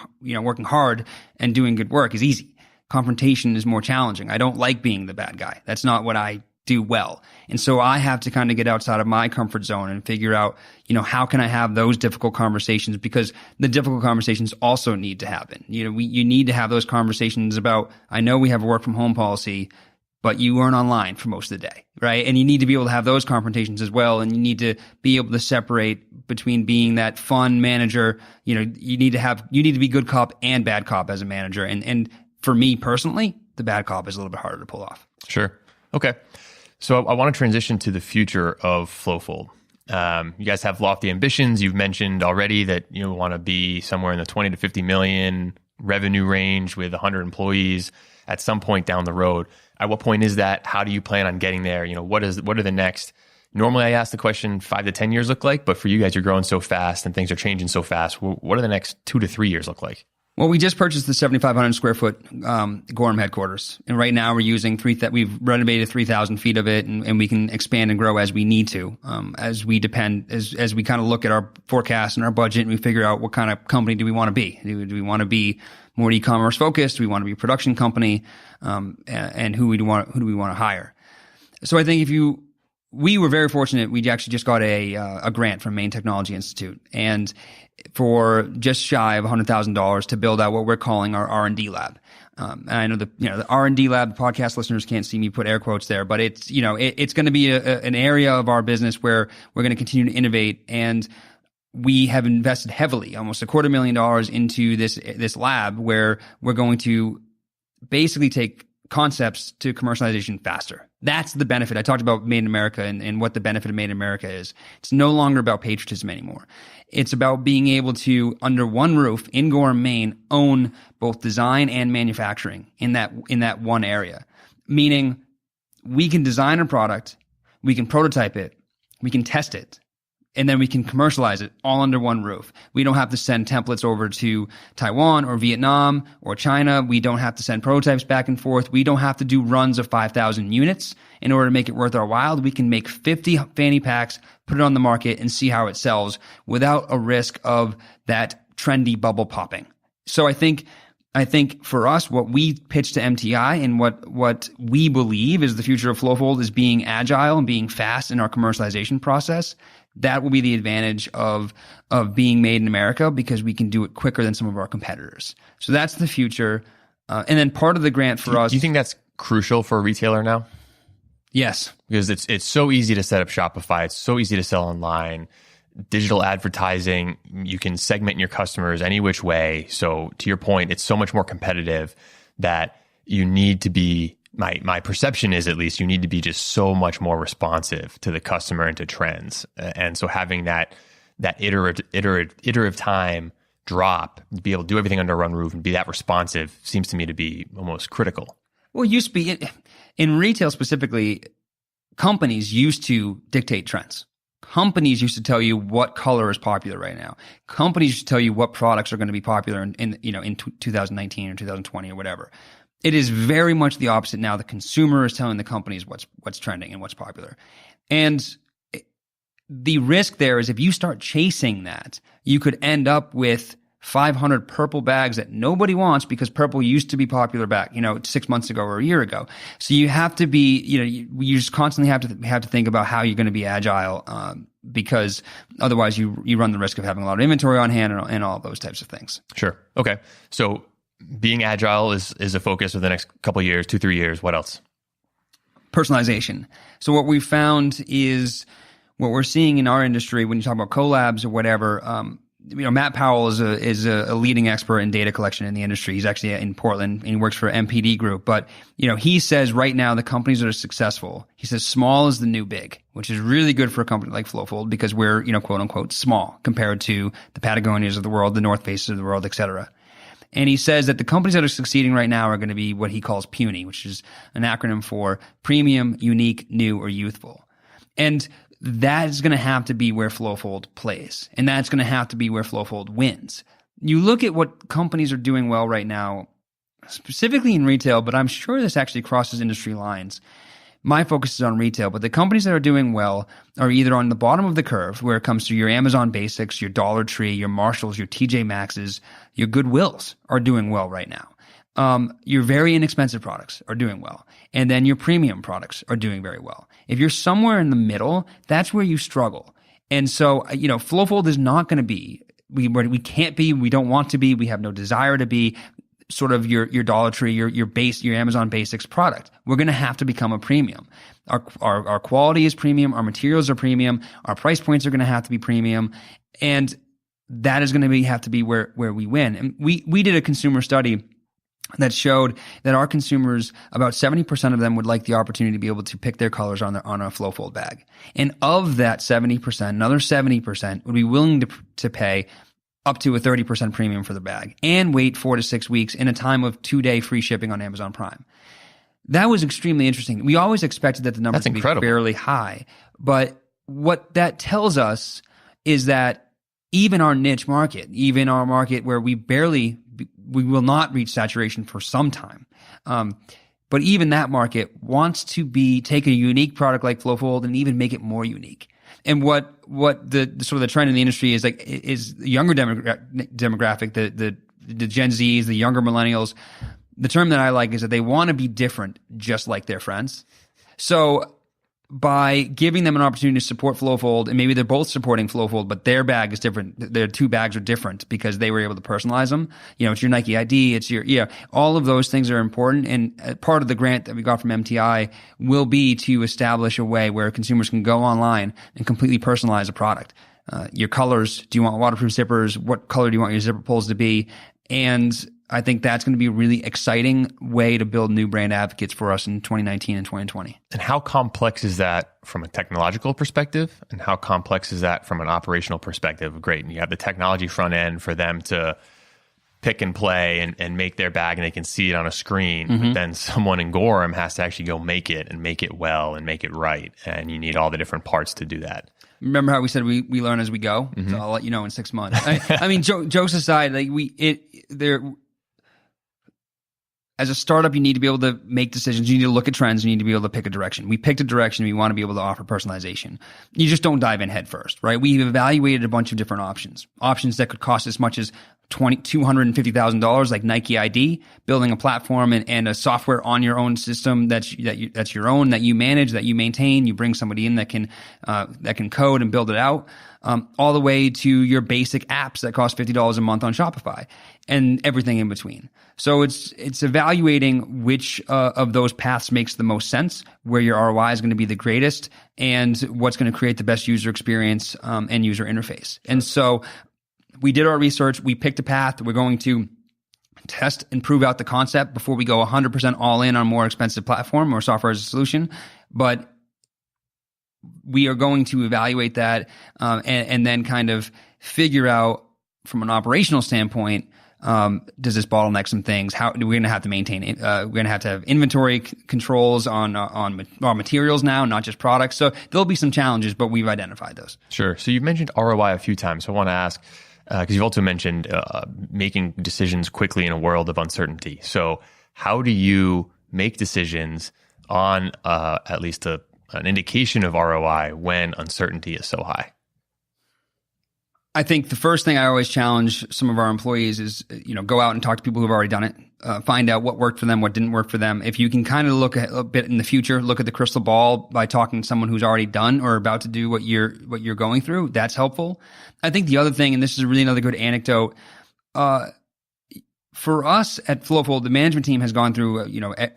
hard and doing good work is easy. Confrontation is more challenging. I don't like being the bad guy. That's not what I do well. And so I have to kind of get outside of my comfort zone and figure out, how can I have those difficult conversations, because the difficult conversations also need to happen. You need to have those conversations about, I know we have a work from home policy, but you weren't online for most of the day, right? And you need to be able to have those confrontations as well. And you need to be able to separate between being that fun manager. You need to be good cop and bad cop as a manager. And for me personally, the bad cop is a little bit harder to pull off. Sure. Okay. So I want to transition to the future of Flowfold. You guys have lofty ambitions. You've mentioned already that you want to be somewhere in the 20 to 50 million revenue range with 100 employees at some point down the road. At what point is that? How do you plan on getting there? What are the next? Normally I ask the question 5 to 10 years look like, but for you guys, you're growing so fast and things are changing so fast. What do the next 2 to 3 years look like? Well, we just purchased the 7,500 square foot Gorham headquarters. And right now we're using we've renovated 3,000 feet of it, and we can expand and grow as we need to, as we kind of look at our forecast and our budget, and we figure out what kind of company do we want to be. Do we want to be more e-commerce focused? Do we want to be a production company? And who do we want to hire? So I think we were very fortunate. We actually just got a grant from Maine Technology Institute, and for just shy of $100,000 to build out what we're calling our R&D lab. And I know the R&D lab, podcast listeners can't see me put air quotes there, but it's going to be an area of our business where we're going to continue to innovate. And we have invested heavily, almost $250,000 into this lab, where we're going to basically take concepts to commercialization faster. That's the benefit. I talked about Made in America and what the benefit of Made in America is. It's no longer about patriotism anymore. It's about being able to, under one roof in Gorham, Maine, own both design and manufacturing in that one area. Meaning we can design a product, we can prototype it, we can test it, and then we can commercialize it all under one roof. We don't have to send templates over to Taiwan or Vietnam or China. We don't have to send prototypes back and forth. We don't have to do runs of 5,000 units in order to make it worth our while. We can make 50 fanny packs, put it on the market, and see how it sells without a risk of that trendy bubble popping. So I think for us, what we pitch to MTI and what we believe is the future of Flowfold is being agile and being fast in our commercialization process. That will be the advantage of being made in America, because we can do it quicker than some of our competitors. So that's the future. And then part of the grant for us. Do you think that's crucial for a retailer now? Yes. Because it's so easy to set up Shopify. It's so easy to sell online. Digital advertising, you can segment your customers any which way. So to your point, it's so much more competitive that you need to be, my perception is, at least, you need to be just so much more responsive to the customer and to trends. And so having that iterative time drop, to be able to do everything under one roof and be that responsive, seems to me to be almost critical. Well, it used to be, in retail specifically, companies used to dictate trends. Companies used to tell you what color is popular right now. Companies used to tell you what products are going to be popular in 2019 or 2020 or whatever. It is very much the opposite now. The consumer is telling the companies what's trending and what's popular. And the risk there is, if you start chasing that, you could end up with 500 purple bags that nobody wants, because purple used to be popular back, 6 months ago or a year ago. So you have to be, you just constantly have to think about how you're going to be agile, because otherwise you run the risk of having a lot of inventory on hand and all those types of things. Sure. Okay. So being agile is a focus for the next couple of years, 2-3 years. What else? Personalization. So what we found is, what we're seeing in our industry, when you talk about collabs or whatever, Matt Powell is a leading expert in data collection in the industry. He's actually in Portland, and he works for MPD Group. But, he says right now the companies that are successful, he says small is the new big, which is really good for a company like Flowfold, because we're, quote unquote, small compared to the Patagonias of the world, the North Faces of the world, et cetera. And he says that the companies that are succeeding right now are going to be what he calls puny, which is an acronym for premium, unique, new, or youthful. And that is going to have to be where Flowfold plays. And that's going to have to be where Flowfold wins. You look at what companies are doing well right now, specifically in retail, but I'm sure this actually crosses industry lines. My focus is on retail, but the companies that are doing well are either on the bottom of the curve, where it comes to your Amazon Basics, your Dollar Tree, your Marshalls, your TJ Maxx's, your Goodwills are doing well right now. Your very inexpensive products are doing well. And then your premium products are doing very well. If you're somewhere in the middle, that's where you struggle. And so, Flowfold is not going to be, we can't be, we don't want to be, we have no desire to be sort of your Dollar Tree, your Amazon Basics product. We're going to have to become a premium. Our quality is premium. Our materials are premium. Our price points are going to have to be premium. And that is going to have to be where we win. And we did a consumer study that showed that our consumers, about 70% of them would like the opportunity to be able to pick their colors on a Flowfold bag. And of that 70%, another 70% would be willing to pay up to a 30% premium for the bag and wait 4 to 6 weeks in a time of 2-day free shipping on Amazon Prime. That was extremely interesting. We always expected that the numbers would be fairly high. But what that tells us is that even our niche market, even our market where we will not reach saturation for some time. But even that market wants to take a unique product like Flowfold and even make it more unique. And what the sort of the trend in the industry is the younger demographic, the Gen Zs, the younger millennials. The term that I like is that they want to be different, just like their friends. So by giving them an opportunity to support Flowfold, and maybe they're both supporting Flowfold, but their bag is different. Their two bags are different because they were able to personalize them. It's your Nike ID. It's all of those things are important. And part of the grant that we got from MTI will be to establish a way where consumers can go online and completely personalize a product. Your colors. Do you want waterproof zippers? What color do you want your zipper pulls to be? And I think that's going to be a really exciting way to build new brand advocates for us in 2019 and 2020. And how complex is that from a technological perspective? And how complex is that from an operational perspective? Great. And you have the technology front end for them to pick and play and make their bag, and they can see it on a screen. Mm-hmm. But then someone in Gorham has to actually go make it and make it well and make it right. And you need all the different parts to do that. Remember how we said we learn as we go? Mm-hmm. So I'll let you know in 6 months. I mean, jokes aside, as a startup, you need to be able to make decisions. You need to look at trends. You need to be able to pick a direction. We picked a direction. We want to be able to offer personalization. You just don't dive in head first, right? We've evaluated a bunch of different options that could cost as much as $250,000 like Nike ID, building a platform and a software on your own system that's your own, that you manage, that you maintain. You bring somebody in that can code and build it out, all the way to your basic apps that cost $50 a month on Shopify and everything in between. So it's evaluating which of those paths makes the most sense, where your ROI is going to be the greatest, and what's going to create the best user experience and user interface. And so we did our research. We picked a path. We're going to test and prove out the concept before we go 100% all in on a more expensive platform or software as a solution. But we are going to evaluate that and then kind of figure out from an operational standpoint, does this bottleneck some things? How we're going to have to maintain it? We're going to have inventory controls on our materials now, not just products. So there'll be some challenges, but we've identified those. Sure. So you've mentioned ROI a few times. So I want to ask, because you've also mentioned making decisions quickly in a world of uncertainty. So how do you make decisions on at least an indication of ROI when uncertainty is so high? I think the first thing I always challenge some of our employees is, go out and talk to people who've already done it. Find out what worked for them, what didn't work for them. If you can kind of look a bit in the future, look at the crystal ball by talking to someone who's already done or about to do what you're going through, that's helpful. I think the other thing, and this is really another good anecdote, for us at Flowfold, the management team has gone through,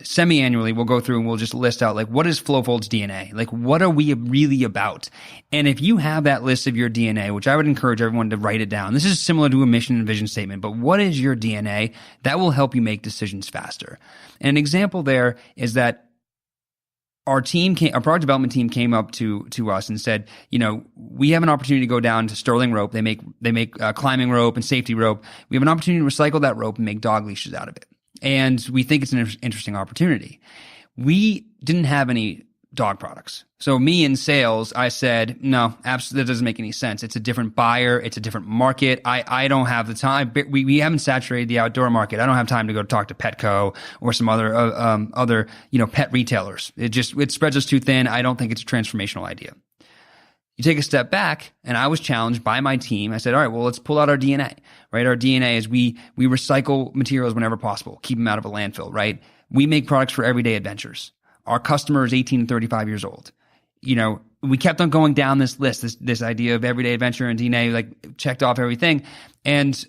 semi-annually, we'll go through and we'll just list out, like, what is Flowfold's DNA? Like, what are we really about? And if you have that list of your DNA, which I would encourage everyone to write it down, this is similar to a mission and vision statement, but what is your DNA? That will help you make decisions faster. And an example there is that our product development team came up to us and said, we have an opportunity to go down to Sterling rope. They make climbing rope and safety rope. We have an opportunity to recycle that rope and make dog leashes out of it. And we think it's an interesting opportunity. We didn't have any dog products. So me in sales, I said, no, absolutely, that doesn't make any sense. It's a different buyer. It's a different market. I don't have the time. We haven't saturated the outdoor market. I don't have time to go talk to Petco or some other pet retailers. It spreads us too thin. I don't think it's a transformational idea. You take a step back, and I was challenged by my team. I said, all right, well, let's pull out our DNA, right? Our DNA is we recycle materials whenever possible, keep them out of a landfill, right? We make products for everyday adventures. Our customer is 18 and 35 years old. We kept on going down this list, this idea of everyday adventure and DNA, like checked off everything. And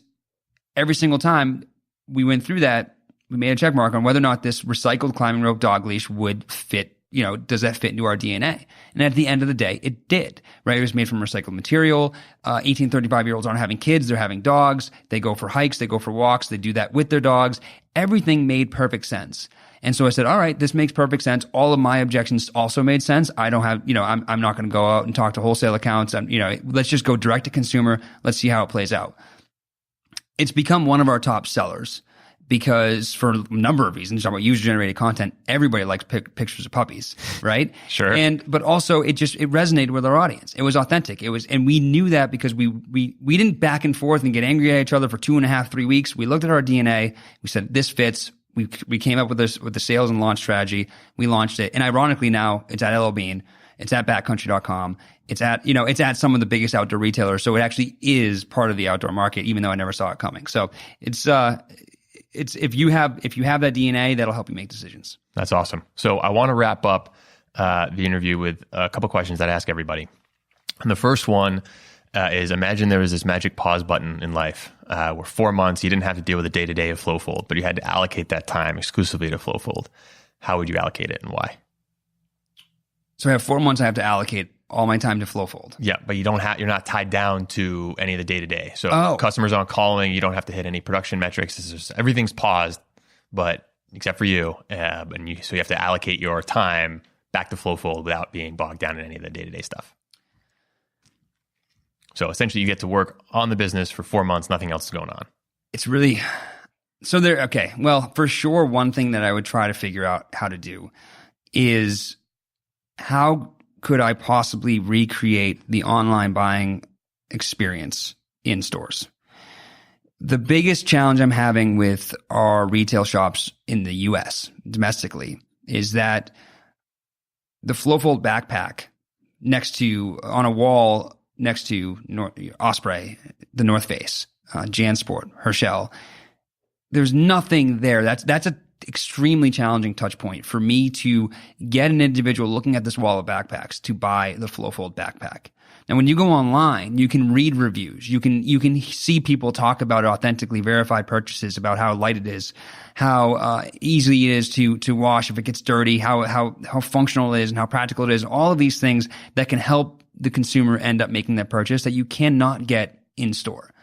every single time we went through that, we made a check mark on whether or not this recycled climbing rope dog leash would fit. Does that fit into our DNA? And at the end of the day, it did, right? It was made from recycled material. 18, 35-year-olds aren't having kids. They're having dogs. They go for hikes. They go for walks. They do that with their dogs. Everything made perfect sense. And so I said, all right, this makes perfect sense. All of my objections also made sense. I don't have, I'm not going to go out and talk to wholesale accounts. Let's just go direct to consumer. Let's see how it plays out. It's become one of our top sellers because for a number of reasons, talking about user-generated content, everybody likes pictures of puppies, right? Sure. But also it resonated with our audience. It was authentic. And we knew that because we didn't back and forth and get angry at each other for 2.5, 3 weeks. We looked at our DNA. We said, this fits. We came up with the sales and launch strategy. We launched it. And ironically now it's at LL Bean. It's at backcountry.com. It's at some of the biggest outdoor retailers. So it actually is part of the outdoor market, even though I never saw it coming. So it's if you have that DNA, that'll help you make decisions. That's awesome. So I want to wrap up the interview with a couple questions that I ask everybody. And the first one is, imagine there was this magic pause button in life where 4 months you didn't have to deal with the day-to-day of Flowfold, but you had to allocate that time exclusively to Flowfold. How would you allocate it and why? So I have 4 months I have to allocate all my time to Flowfold. Yeah, but you're not tied down to any of the day-to-day. So customers aren't calling, you don't have to hit any production metrics. Everything's paused, but except for you. So you have to allocate your time back to Flowfold without being bogged down in any of the day-to-day stuff. So essentially you get to work on the business for 4 months, nothing else is going on. It's really, okay. Well, for sure, one thing that I would try to figure out how to do is how could I possibly recreate the online buying experience in stores? The biggest challenge I'm having with our retail shops in the US domestically is that the Flowfold backpack on a wall next to Osprey, the North Face, JanSport, Herschel. There's nothing there. That's a extremely challenging touch point for me to get an individual looking at this wall of backpacks to buy the Flowfold backpack. Now, when you go online, you can read reviews. You can see people talk about authentically verified purchases, about how light it is, how easy it is to wash if it gets dirty, how functional it is, and how practical it is. All of these things that can help the consumer end up making that purchase that you cannot get in store.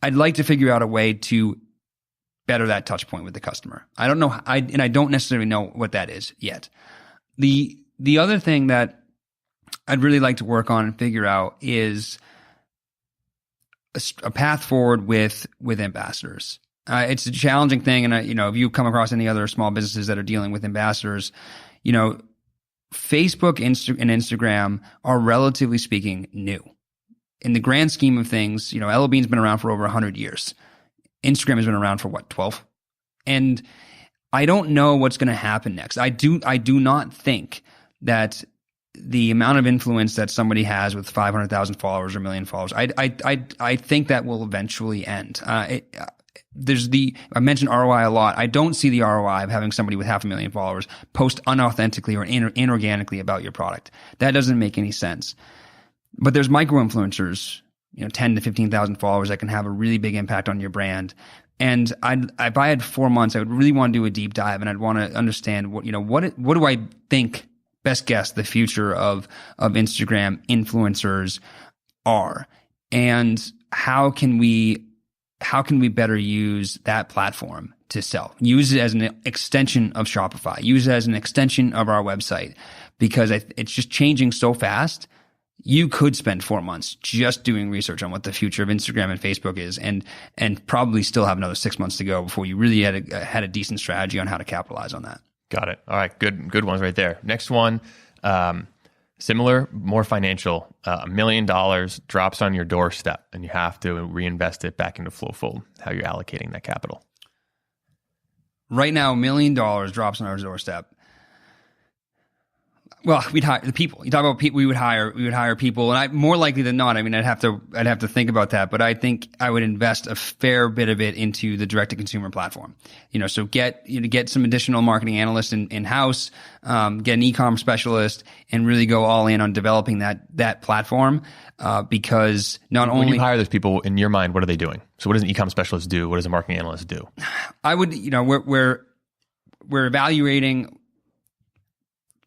I'd like to figure out a way to better that touch point with the customer. I don't know, I don't necessarily know what that is yet. The other thing that I'd really like to work on and figure out is a path forward with ambassadors. It's a challenging thing, and if you come across any other small businesses that are dealing with ambassadors, Facebook and Instagram are, relatively speaking, new. In the grand scheme of things, LL Bean's been around for over 100 years. Instagram has been around for 12? And I don't know what's going to happen next. I do not think that the amount of influence that somebody has with 500,000 followers or 1 million followers, I think that will eventually end. I mentioned ROI a lot. I don't see the ROI of having somebody with 500,000 followers post unauthentically or inorganically about your product. That doesn't make any sense. But there's micro influencers, 10 to 15,000 followers that can have a really big impact on your brand. And if I had 4 months, I would really want to do a deep dive, and I'd want to understand what do I think, best guess, the future of Instagram influencers are, and how can we better use that platform to sell? Use it as an extension of Shopify. Use it as an extension of our website, because it's just changing so fast. You could spend 4 months just doing research on what the future of Instagram and Facebook is, and probably still have another 6 months to go before you really had a decent strategy on how to capitalize on that. Got it. All right. Good ones right there. Next one, similar, more financial. $1 million drops on your doorstep, and you have to reinvest it back into Flowfold. How you're allocating that capital? Right now, $1 million drops on our doorstep. Well, we'd hire the people. You talk about people. We would hire people, and more likely than not. I mean, I'd have to think about that, but I think I would invest a fair bit of it into the direct to consumer platform. So get some additional marketing analysts in house, get an e-com specialist, and really go all in on developing that platform. Because not only when you hire those people, in your mind, what are they doing? So, what does an e-com specialist do? What does a marketing analyst do? I would, we're evaluating.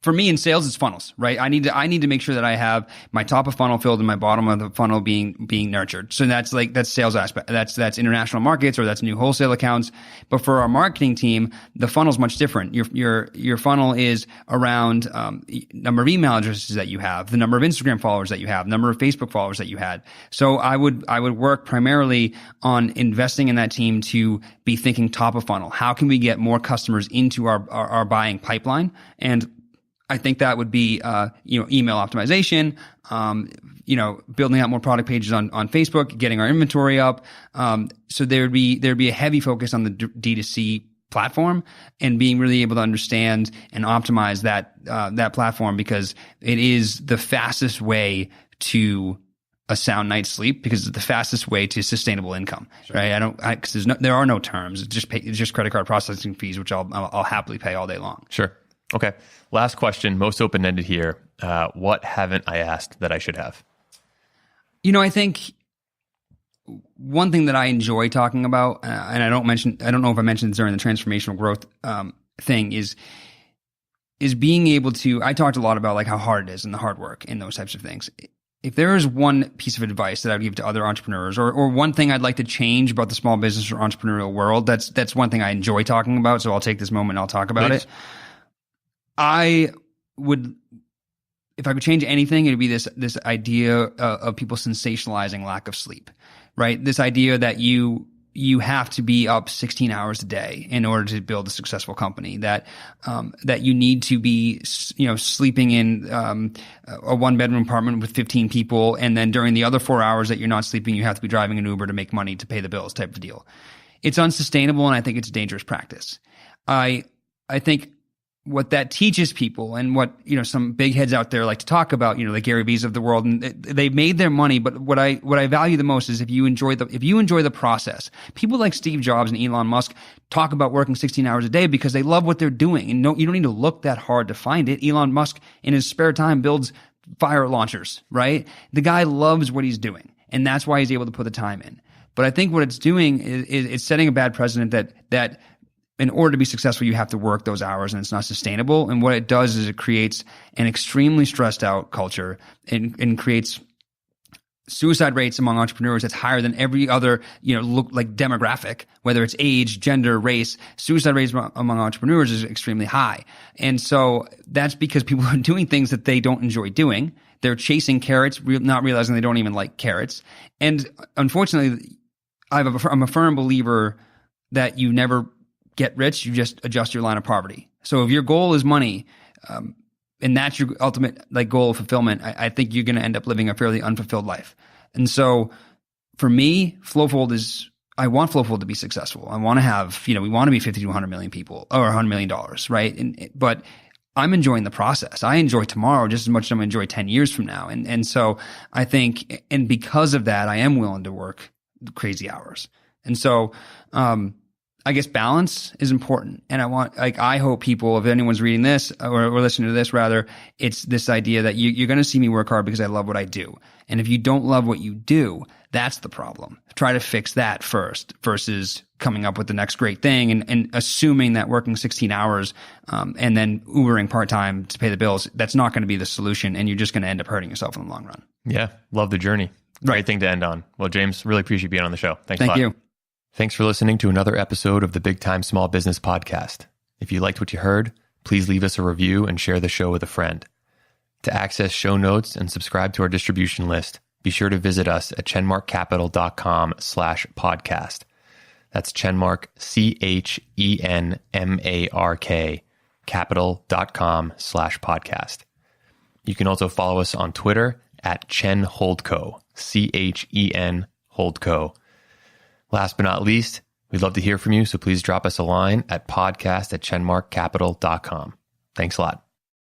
For me in sales, it's funnels, right? I need to make sure that I have my top of funnel filled and my bottom of the funnel being nurtured. So that's sales aspect. That's international markets, or that's new wholesale accounts. But for our marketing team, the funnel's much different. Your funnel is around number of email addresses that you have, the number of Instagram followers that you have, number of Facebook followers that you had. So I would work primarily on investing in that team to be thinking top of funnel. How can we get more customers into our buying pipeline? And I think that would be, email optimization, building out more product pages on Facebook, getting our inventory up. So there'd be a heavy focus on the D2C platform, and being really able to understand and optimize that platform, because it is the fastest way to a sound night's sleep, because it's the fastest way to sustainable income, sure. Right? Because there are no terms. It's just credit card processing fees, which I'll happily pay all day long. Sure. Okay. Last question, most open-ended here. What haven't I asked that I should have? I think one thing that I enjoy talking about, and I don't know if I mentioned this during the transformational growth thing, is being able to. I talked a lot about like how hard it is and the hard work and those types of things. If there is one piece of advice that I would give to other entrepreneurs, or one thing I'd like to change about the small business or entrepreneurial world, that's one thing I enjoy talking about. So I'll take this moment and I'll talk about it. I would, if I could change anything, it would be this idea of people sensationalizing lack of sleep, right? This idea that you have to be up 16 hours a day in order to build a successful company, that you need to be, sleeping in a 1-bedroom apartment with 15 people, and then during the other 4 hours that you're not sleeping, you have to be driving an Uber to make money to pay the bills, type of deal. It's unsustainable, and I think it's a dangerous practice. I think what that teaches people, and what, some big heads out there like to talk about, the Gary V's of the world, and they made their money. But what I value the most is if you enjoy the process. People like Steve Jobs and Elon Musk talk about working 16 hours a day because they love what they're doing, and you don't need to look that hard to find it. Elon Musk in his spare time builds fire launchers, right? The guy loves what he's doing, and that's why he's able to put the time in. But I think what it's doing is it's setting a bad precedent that in order to be successful, you have to work those hours, and it's not sustainable. And what it does is it creates an extremely stressed out culture, and creates suicide rates among entrepreneurs that's higher than every other, demographic, whether it's age, gender, race. Suicide rates among entrepreneurs is extremely high. And so that's because people are doing things that they don't enjoy doing. They're chasing carrots, not realizing they don't even like carrots. And unfortunately, I'm a firm believer that you never get rich, you just adjust your line of poverty. So if your goal is money, and that's your ultimate goal of fulfillment, I think you're going to end up living a fairly unfulfilled life. And so for me, I want Flowfold to be successful. I want to have, we want to be 50 to 100 million people, or $100 million, right? But I'm enjoying the process. I enjoy tomorrow just as much as I'm going to enjoy 10 years from now. And so I think, and because of that, I am willing to work crazy hours. And so, I guess balance is important. And I hope people, if anyone's reading this or listening to this rather, it's this idea that you're going to see me work hard because I love what I do. And if you don't love what you do, that's the problem. Try to fix that first versus coming up with the next great thing and assuming that working 16 hours, and then Ubering part-time to pay the bills, that's not going to be the solution. And you're just going to end up hurting yourself in the long run. Yeah. Love the journey. Great thing to end on. Well, James, really appreciate you being on the show. Thanks a lot. Thank you. Thanks for listening to another episode of the Big Time Small Business Podcast. If you liked what you heard, please leave us a review and share the show with a friend. To access show notes and subscribe to our distribution list, be sure to visit us at chenmarkcapital.com/podcast. That's Chenmark, CHENMARK, capital.com/podcast. You can also follow us on Twitter at ChenHoldCo, CHEN Holdco. Last but not least, we'd love to hear from you, so please drop us a line at podcast@chenmarkcapital.com. Thanks a lot.